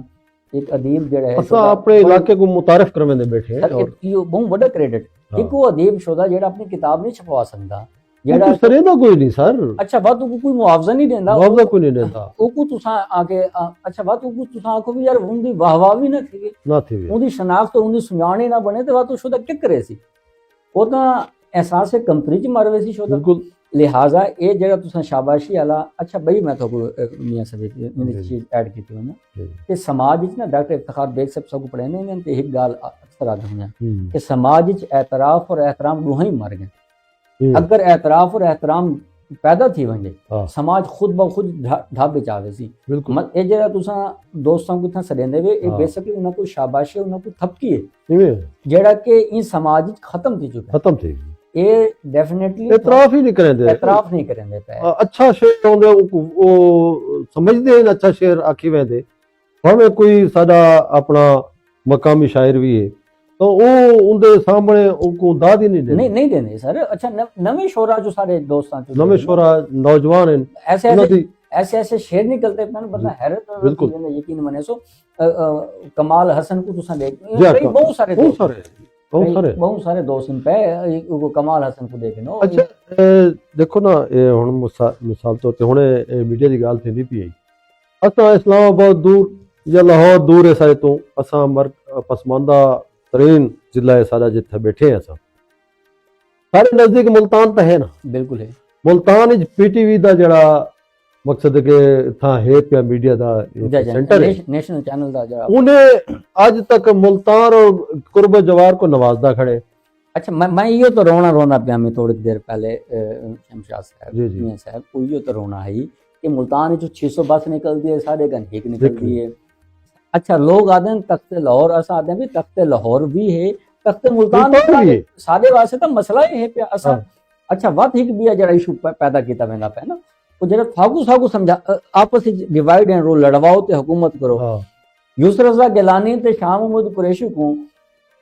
एक अदीब जेड़ा है असा अपने इलाके को मुतारिफ करवाने बैठे हैं और यो बहुत बड़ा क्रेडिट एक वो अदीब शोदा जेड़ा अपनी किताब नहीं छपवा सकता जेड़ा सरेंदा कोई नहीं सर अच्छा बात को कोई मुआवजा नहीं देंदा मुआवजा कोई नहीं देता ओको तुसा आके अच्छा बात को तुसा आखो भी यार उनदी वाहवाह भी ना थी उनदी शनाख्त उनदी सुजान ही ना बने तो बात शोदा क्या करे सी वो तो एहसास कंपनी च मरवे सी शोदा बिल्कुल लिहाजा ये जेड़ा तुसां शाबाशी आला अच्छा बई मैं तो मियां सदी इन चीज ऐड कीती वना कि समाज विच ना डॉक्टर इफ्तिखार बेग साहब सब पढ़ाने ने ते एक गाल अक्सर आदा हुंदा कि समाज विच एतराफ और एहतराम दोहां ही मर गए। अगर एतराफ और एहतराम पैदा थी वंजे समाज खुद ब खुद ढाबे चावे सी। ए जेड़ा तुसां दोस्तां को था सडेंदे वे ए बेसिकली उना को शाबाशी उना को थपकी है जेड़ा के इन समाज विच खत्म थी चुका खत्म थी। ये डेफिनेटली एतराफ ही नहीं करेंदे पे अच्छा शेर होंदे ओ समझदे हैं अच्छा शेर आखी वेंदे भावें कोई साडा अपना मकामी शायर भी है तो वो उनके सामने उनको दाद ही नहीं देंदे सर। अच्छा नवे शोरा जो सारे दोस्तां नवे शोरा नौजवान हैं ऐसे शेर निकलते पे बंदा हैरत बिल्कुल यकीन मने सो कमाल हसन को तुसा देख बहुत सारे दोस्त इन पे कमाल हसन को देखे नो। अच्छा देखो ना हुन मिसाल तौर ते हुणे मीडिया दी गल थींदी पई आई असां इस्लामाबाद दूर या लाहौर दूर है सारे तो असां पसमानदा तरीन जिला है सारा जिथे बैठे हैं असां सारे नजदीक मुल्तान तो है ना बिल्कुल है। मुल्तान विच पीटीवी दा जड़ा मकसद के था है पे मीडिया दा सेंटर है नेशनल चैनल दा जड़ा उन्हें आज तक मुल्तान और कुर्ब जवार को नवाजदा खड़े। अच्छा मैं ये तो रोना पिया मैं थोड़ी देर पहले शमशाद साहब मियां साहब को ये तो रोना है कि मुल्तान जो 600 बस निकलती है 1.5 निकलती है। अच्छा लोग आते हैं तख्ते लाहौर असा आते हैं भी तख्ते लाहौर भी है तख्ते मुल्तान भी सारे वास्ते तो मसला ही है पे असा अच्छा वत हिक भी जरा इशू पैदा किया वेंदा पे ना वो जरा फागू समझा आपस में डिवाइड एंड रूल लड़वाओ ते हुकूमत करो। यूसुफ रज़ा गिलानी ते शाह महमूद कुरैशी को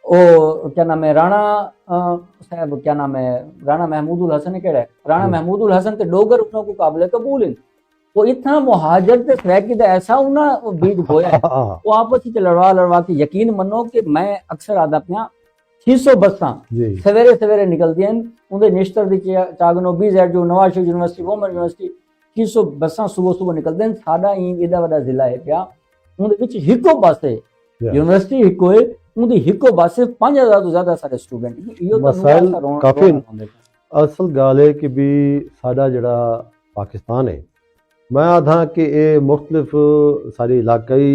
ओ क्या नाम है राणा साहब क्या नाम है राणा महमूदुल हसन केड़ा राणा महमूदुल हसन ते डोगर उनको को काबिल कबूल है वो इतना मुहाजर ते सैकी दा ऐसा उना बीज बोया वो आपस में लड़वा के यकीन मनो कि मैं अक्सर आदा पिया 600 बसां सवेरे निकलदियां उनदे निश्तर दी चागनो BZ जो Nawaz Sharif university woman university 600 बसां सुबह निकलदियां साडा एडा वड्डा जिला है पिया उनदे विच हिको बस है यूनिवर्सिटी हिको है उनदी हिको बस 5000 तो ज्यादा सारे स्टूडेंट इयो मसाइल काफी असल गाल है कि भी साडा जड़ा पाकिस्तान है मैं आधा कि ये मुख्तलिफ सारी इलाकाई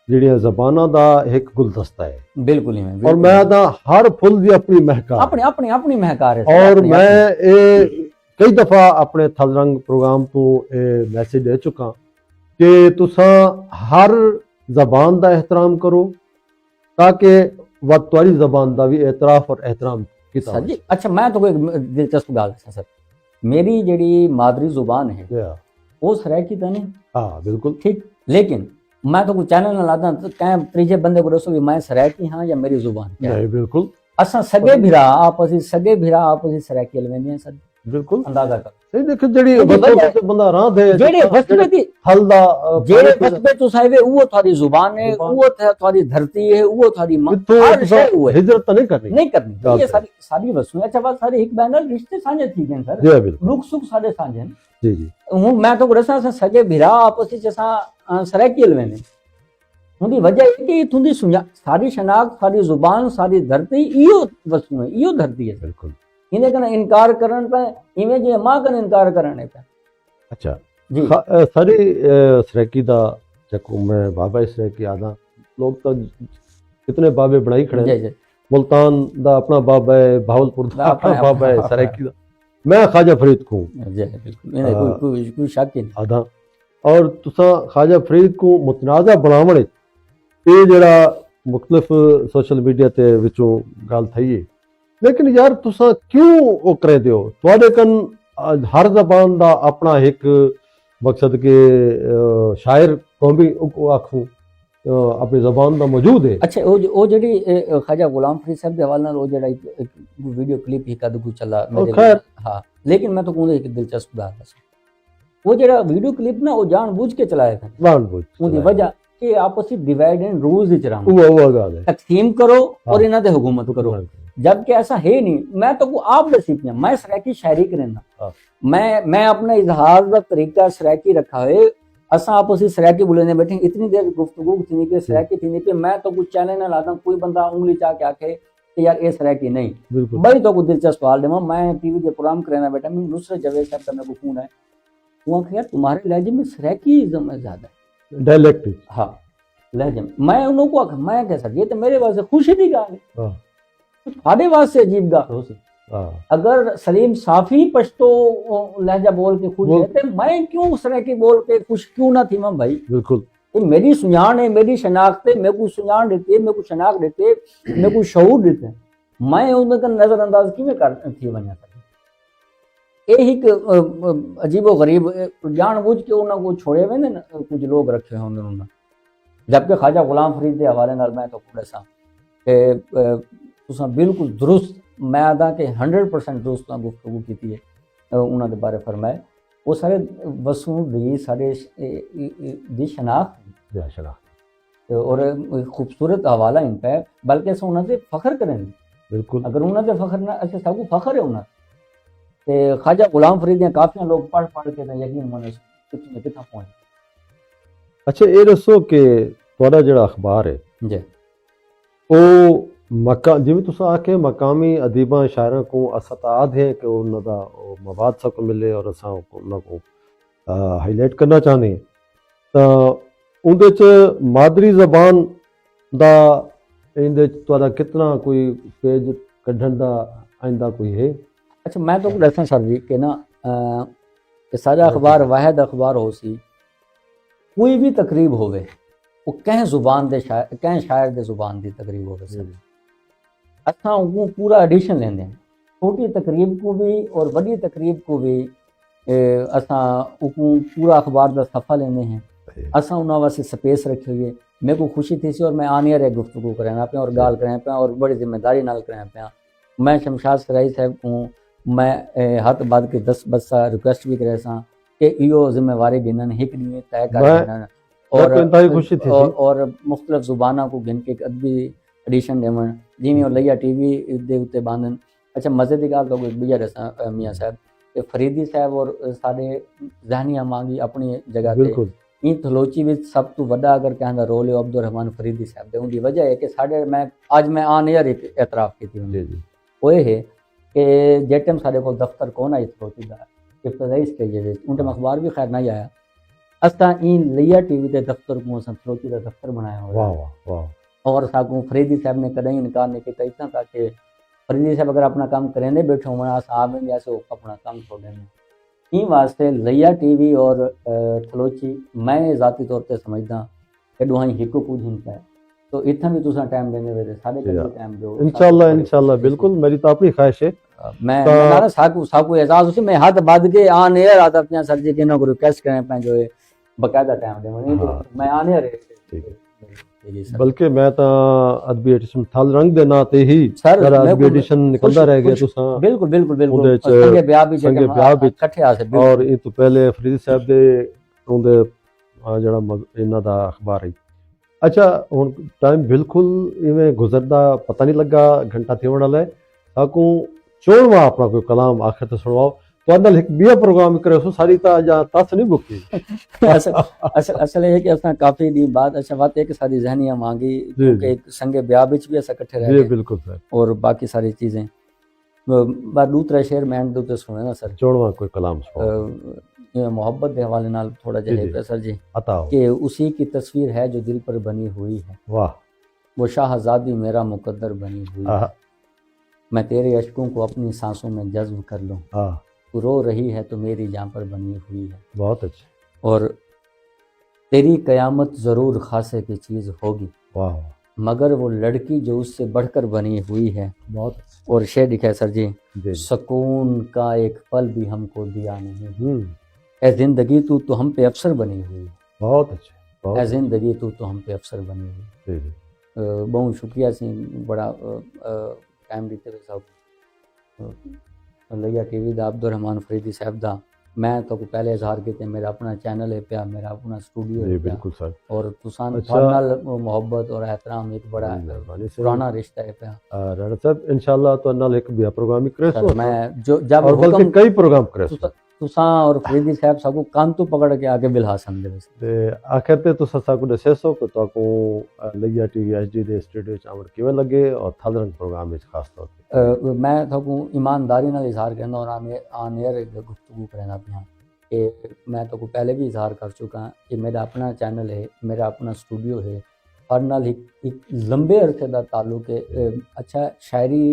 जिहड़ियां ज़बानां दा एक गुलदस्ता है बिल्कुल ही और मैं आधा हर फुल दी अपनी महकार अपनी महकार है और मैं ये कई दफा अपने थलरंग प्रोग्राम तो मैसेज दे चुका कि तुसा हर जबान दा एहतराम करो ताकि तुहाडी जबान दा भी एतराफ और एहतराम कीता जी। अच्छा मैं तो एक दिलचस्प गल सर मेरी जिहड़ी मादरी जुबान है वो सराइकी तो नहीं हाँ बिल्कुल ठीक लेकिन मैं तो चैनल ना लादा तो कहीं त्रीजे बंदे को दसो भी मैं सराइकी हाँ या मेरी जुबान नहीं बिल्कुल असा सगे भिरा आपस सराइकी अलवेंदे सर बिल्कुल अंदाजा कर सही देखो जड़ी वसबे बंदा राह दे जेड़े वसबे दी हल दा जेड़े वसबे तो साहिबे वो थारी जुबान है वो थारी धरती है वो थारी हर शय वो हिजरत नहीं करनी ये सारी वस्तु अच्छा बात सारे एक बैनल रिश्ते साझे थी गए सर दुख सुख सारे साझे जी हूं मैं तो रसा सगे भिरा आपस विच असां सराइकी अलवेंदे उनकी वजह है कि तुंदी सारी शनाख्त सारी जुबान सारी धरती इयो वस्तु है इयो धरती है बिल्कुल इन्हें कना इनकार करन पे इवें जे मां कन इनकार करने पे अच्छा जी सारी सराइकी दा जको मैं बाबा सराइकी आदा लोग तो कितने बाबे बनाई खड़े जी मुल्तान दा अपना बाबा है भावलपुर दा अपना बाबा है सराइकी दा मैं ख्वाजा फरीद को जी बिल्कुल कोई शक नहीं आदा और तुसा ख्वाजा फरीद को मुतनाज़ा बनावण ये जड़ा मुख्तलिफ सोशल मीडिया ते विचों गल थई है लेकिन यार तुसा क्यों वो करे दियो तुहाडे कन हर जबान दा अपना एक मकसद के शायर को भी आखूं अपनी जबान दा मौजूद है। अच्छा वो जड़ी ख्वाजा गुलाम फरीद साहब दे हवाले नाल वो जड़ा एक वीडियो क्लिप ही कद को चला मेरे हां लेकिन मैं तो कहूंगा एक दिलचस्प बात है वो जड़ा वीडियो क्लिप ना वो जानबूझ के चलाया था जानबूझ उनकी वजह कि आपस में डिवाइड एंड रूल्स विच रहना वो गल है तकसीम करो और इना दे हुकूमत करो जबकि ऐसा है नहीं मैं तो आप दसी पिया मैं सराइकी शायरी करना मैं अपना इजहार का तरीका सराइकी रखा है असा आपस में सराइकी बोलने बैठे इतनी देर गुफ्तगू थी कि सराइकी थी कि मैं तो कुछ चैनल ना लाता कोई बंदा उंगली चा के आके कि यार इस तरह की नहीं बिल्कुल बड़ी तो को दिलचस्प सवाल देवा मैं टीवी के प्रोग्राम करना बेटा मैं नुसरत जावेद साहब का मेरे को फोन है वो यार तुम्हारे लहजे में सराकीज़म है ज्यादा डायलेक्ट हाँ लहजे में मैं उन्होंने को आखा मैं क्या सर ये तो मेरे वास्ते खुशी दी गाल है हाँ थोड़े वास्ते अजीब गाल हो सी हाँ अगर सलीम साफी पश्तो लहजा बोल के खुश है तो मैं क्यों उस तरह की बोल के खुश क्यों ना थी मैं भाई बिल्कुल ये मेरी सुजान है मेरी शनाख्त है मेरे को सुजान देते मेरे को शनाख्त देते मेरे को शऊर देते मैं उनका नजरअंदाज किमें कर थी वञा यही अजीबो गरीब जानबूझ के उन्होंने छोड़े हुए ने कुछ लोग रखे हैं उन्होंने जबकि ख्वाजा गुलाम फरीद के हवाले नाल मैं तो पूरा सा तुसा बिल्कुल दुरुस्त मैं आदा के 100% दुरुस्त गुफ्तगू की थी उन्होंने बारे फरमाए वो सारे वसूं दी सारे दी शनाख्त और खूबसूरत हवाला इन पे बल्कि अस उन्होंने फख्र करें बिल्कुल अगर उन्होंने फख्र ना अच्छा सबको फख्र है उन्होंने ते ख्वाजा गुलाम फरीद ने काफी लोग पढ़ पढ़ के यकीन मन कितना पहुंच अच्छा ये दसो कि ਤੁਹਾਡਾ ਜਿਹੜਾ ਅਖਬਾਰ ਹੈ जी ਉਹ ਮਕਾ ਜਿਵੇਂ ਤੁਸੀਂ ਆਖੇ ਮਕਾਮੀ ਅਦੀਬਾਂ ਸ਼ਾਇਰਾਂ को असताद है कि ਉਹਨਾਂ ਦਾ ਉਹ ਮਵਾਦ ਸਭ को मिले और ਅਸਾਂ ਉਹਨਾਂ को ਹਾਈਲਾਈਟ ਕਰਨਾ ਚਾਹੁੰਦੇ ਹਾਂ ਤਾਂ ਉਹਦੇ ਚ ਮਾਦਰੀ ਜ਼ਬਾਨ ਦਾ ਇਹਦੇ ਚ ਤੁਹਾਡਾ ਕਿੰਨਾ ਕੋਈ ਪੇਜ ਕੱਢਣ ਦਾ ਆਇੰਦਾ ਕੋਈ ਹੈ अच्छा मैं तो दसा सर जी कि ना कि सारा अखबार वाहिद अखबार हो सी कोई भी तकरीब होवे वो कहीं जुबान दे शायर कहीं शायर दे जुबान दी तकरीब होवे सर असां वो पूरा एडिशन लेंदे हैं छोटी तकरीब को भी और बड़ी तकरीब को भी असां उको पूरा अखबार दा सफ़ा लेंदे हैं असां उन्हां वास्ते स्पेस रखी हुई है मेरे को खुशी थी सी और मैं आने रहे गुफ्तगू कराना पे और गाल कराना पे और बड़ी जिम्मेदारी नाल कराना पे मैं शमशाद सराई साहब को मैं हाथ बाद के 10 बसा रिक्वेस्ट भी करे सा कि इहो जिम्मेवारी गिनन एक ॾींहुं तय कर और मुख्तलिफ ज़ुबाना को गिन के अदबी एडिशन देवन जिमें लैया टीवी दे उत्ते बांधन अच्छा मज़े की गाल तो कोई बीजा दसा मियाँ साहब कि फरीदी साहब और साढ़े जहनिया मांगी अपनी जगह पे इन थलोची भी सब तो वड्डा अगर कहना रोल है अब्दुल रहमान फरीदी साहब दे उनकी वजह है कि साढ़े मैं आज मैं आन एयर एतराफ़ की थी वो है कि जेट टाइम साढ़े को दफ्तर कौन आई थलोची का इब्तदाई स्टेज उन टाइम अखबार भी खैर नहीं आया असां इन लिया टीवी के दफ्तर को असां थलोची का दफ्तर बनाया हुआ और साकू फरीदी साहब ने कदई इनकार नहीं किया इतना था कि फरीदी साहब अगर अपना काम करेंदे बैठो होना आप जैसे अपना काम छोड़ेंगे इन वास्ते लिया टीवी और थलोची मैं ज़ाती तौर पर समझदा कि दोहाई हिकु कुछ हिंसा है तो इतना भी तुसा टाइम देने वे साढ़े टाइम दो इंशाल्लाह बिल्कुल मेरी तो अपनी ख्वाहिश है मैं साकू साकू एजाज उसी मैं हाथ बांध के आन एयर आता अपने सर जी के ना को रिक्वेस्ट करें पे जो है बकायदा टाइम दे मैं आने रहे बल्कि मैं तो अदबी एडिशन थल रंग दे ना ते ही सर अदबी एडिशन निकलदा रह गया तुसा बिल्कुल बिल्कुल बिल्कुल संगे ब्याह भी इकट्ठे आ से और ये तो पहले फरीद साहब दे उनदे जेड़ा इना दा अखबार है अच्छा हुन टाइम बिल्कुल इवें गुजरदा पता नहीं लगा घंटा थिवण वाला है ताकू चोणवा अपना कोई कलाम आखिर तो सुनवाओ तो अंदर एक बिया प्रोग्राम करे सो सारी ता जा तस नहीं बुकी असल है कि असा काफी दी बाद अच्छा बात है कि सारी जहनियां मांगी क्योंकि एक संगे ब्याह विच भी ऐसा इकट्ठे रह गए बिल्कुल सर और बाकी सारी चीजें बाद दूसरा शेर मैंने दूसरे सुने ना सर चोणवा कोई कलाम सुनाओ मोहब्बत के हवाले नाल थोड़ा जहा सर जी कि उसी की तस्वीर है जो दिल पर बनी हुई है वाह वो शाहजादी मेरा मुकद्दर बनी हुई है मैं तेरे अश्कों को अपनी सांसों में जज्ब कर लूं तू रो रही है तो मेरी जान पर बनी हुई है बहुत अच्छा और तेरी कयामत जरूर खासे की चीज होगी वाह मगर वो लड़की जो उससे बढ़कर बनी हुई है बहुत और शेर लिखा है सर जी सुकून का एक पल भी हमको दिया नहीं ए जिंदगी तू तो हम पे अफसर बनी हुई बहुत अच्छा ए जिंदगी तू तो हम पे अफसर बनी हुई बहुत शुक्रिया से बड़ा टाइम देते हुए साहब लिया टीवी दा अब्दुल रहमान फरीदी साहब दा मैं तो पहले इजहार किए मेरा अपना चैनल है पे मेरा अपना स्टूडियो है बिल्कुल सर और तुसान नाल मोहब्बत और एहतराम एक बड़ा पुराना रिश्ता है पे राणा साहब इंशाल्लाह तो नाल एक भी प्रोग्राम करे सो मैं जो जब और बल्कि कई प्रोग्राम करे तुसां और फरीदी साहब सबको कान तो पकड़ के आके बिल्हा संदे वैसे ਤੇ ਆਖਿਰ ਤੇ ਤੁਸੀਂ ਸਾਕੂ ਦੱਸਿਆ ਸੋ ਕਿ ਤੁਹਾਨੂੰ ਲਈਆ ਟੀਵੀ ਐਚਡੀ ਦੇ ਸਟੂਡੀਓ ਚ ਆਉਣ ਕਿਵੇਂ ਲੱਗੇ ਔਰ ਥਾਦਰੰਗ ਪ੍ਰੋਗਰਾਮ ਵਿੱਚ ਖਾਸ ਤੌਰ ਤੇ मैं थोकू ईमानदारी नाल इजहार करना और आन एयर गुफ्तगू करना पिया कि मैं तो पहले भी इजहार कर चुका कि मेरा अपना चैनल है, मेरा अपना स्टूडियो है और नाल एक लंबे अरसे का ताल्लुक है। अच्छा शायरी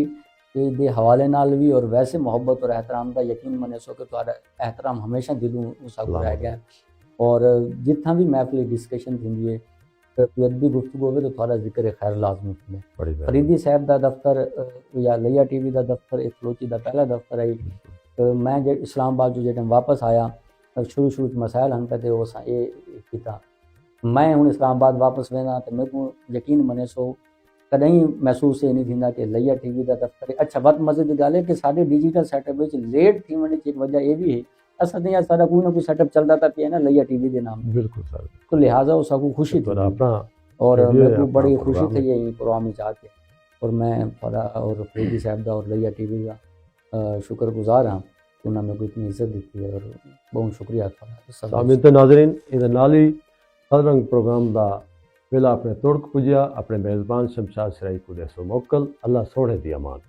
ਦੇ ਹਵਾਲੇ ਨਾਲ ਵੀ ਔਰ ਵੈਸੇ ਮੁਹੱਬਤ ਔਰ ਇਹਤਰਾਮ ਦਾ ਯਕੀਨ ਮੰਨੇ ਸੋ ਕਿ ਤੁਹਾਡਾ ਇਹਤਰਾਮ ਹਮੇਸ਼ਾ ਦਿਲੋਂ ਸਾਗੂ ਰਹਿ ਗਿਆ ਔਰ ਜਿੱਥਾਂ ਵੀ ਮਹਿਫਿਲ ਡਿਸਕਸ਼ਨ ਥींदी है कोई अदबी गुफ्तगू होवे तो थोड़ा जिक्र खैर लाजमी थींदे। फरीदी साहब का दफ्तर या लैया टीवी का दफ्तर एक फलोची का पहला दफ्तर आई मैं जो इस्लामाबाद जो जब वापस आया शुरू मसाइल हन पे उस ये किया मैं हूँ इस्लामाबाद वापस वेंदा तो मेरे को यकीन मने सो कदई महसूस ये नहीं थींदा कि लैया टीवी का दफ्तर अच्छा वत मज़े की ॻाल्हि है कि साढ़े डिजिटल सेटअप लेट थी वञे एक वजह ये भी है असां ते सारा कोई ना कोई सेटअप चलता था पिया ना लैया टीवी के नाम बिल्कुल सर तो लिहाजा उस सबको खुशी थी और मेरे को बड़ी खुशी थी यही प्रोग्राम में जाके और मैं थोड़ा और फरीदी साहब का और लैया टीवी का शुक्रगुजार हाँ कि उन्होंने मेरे को इतनी इज्जत दी है और बहुत शुक्रिया थोड़ा सामिन ते नाज़रीन इन नाल ही थादरंग प्रोग्राम का वेला अपने तुड़क पुजिया अपने मेज़बान शमशाद सराई को देसो मोकल अल्लाह सोने दी अमान।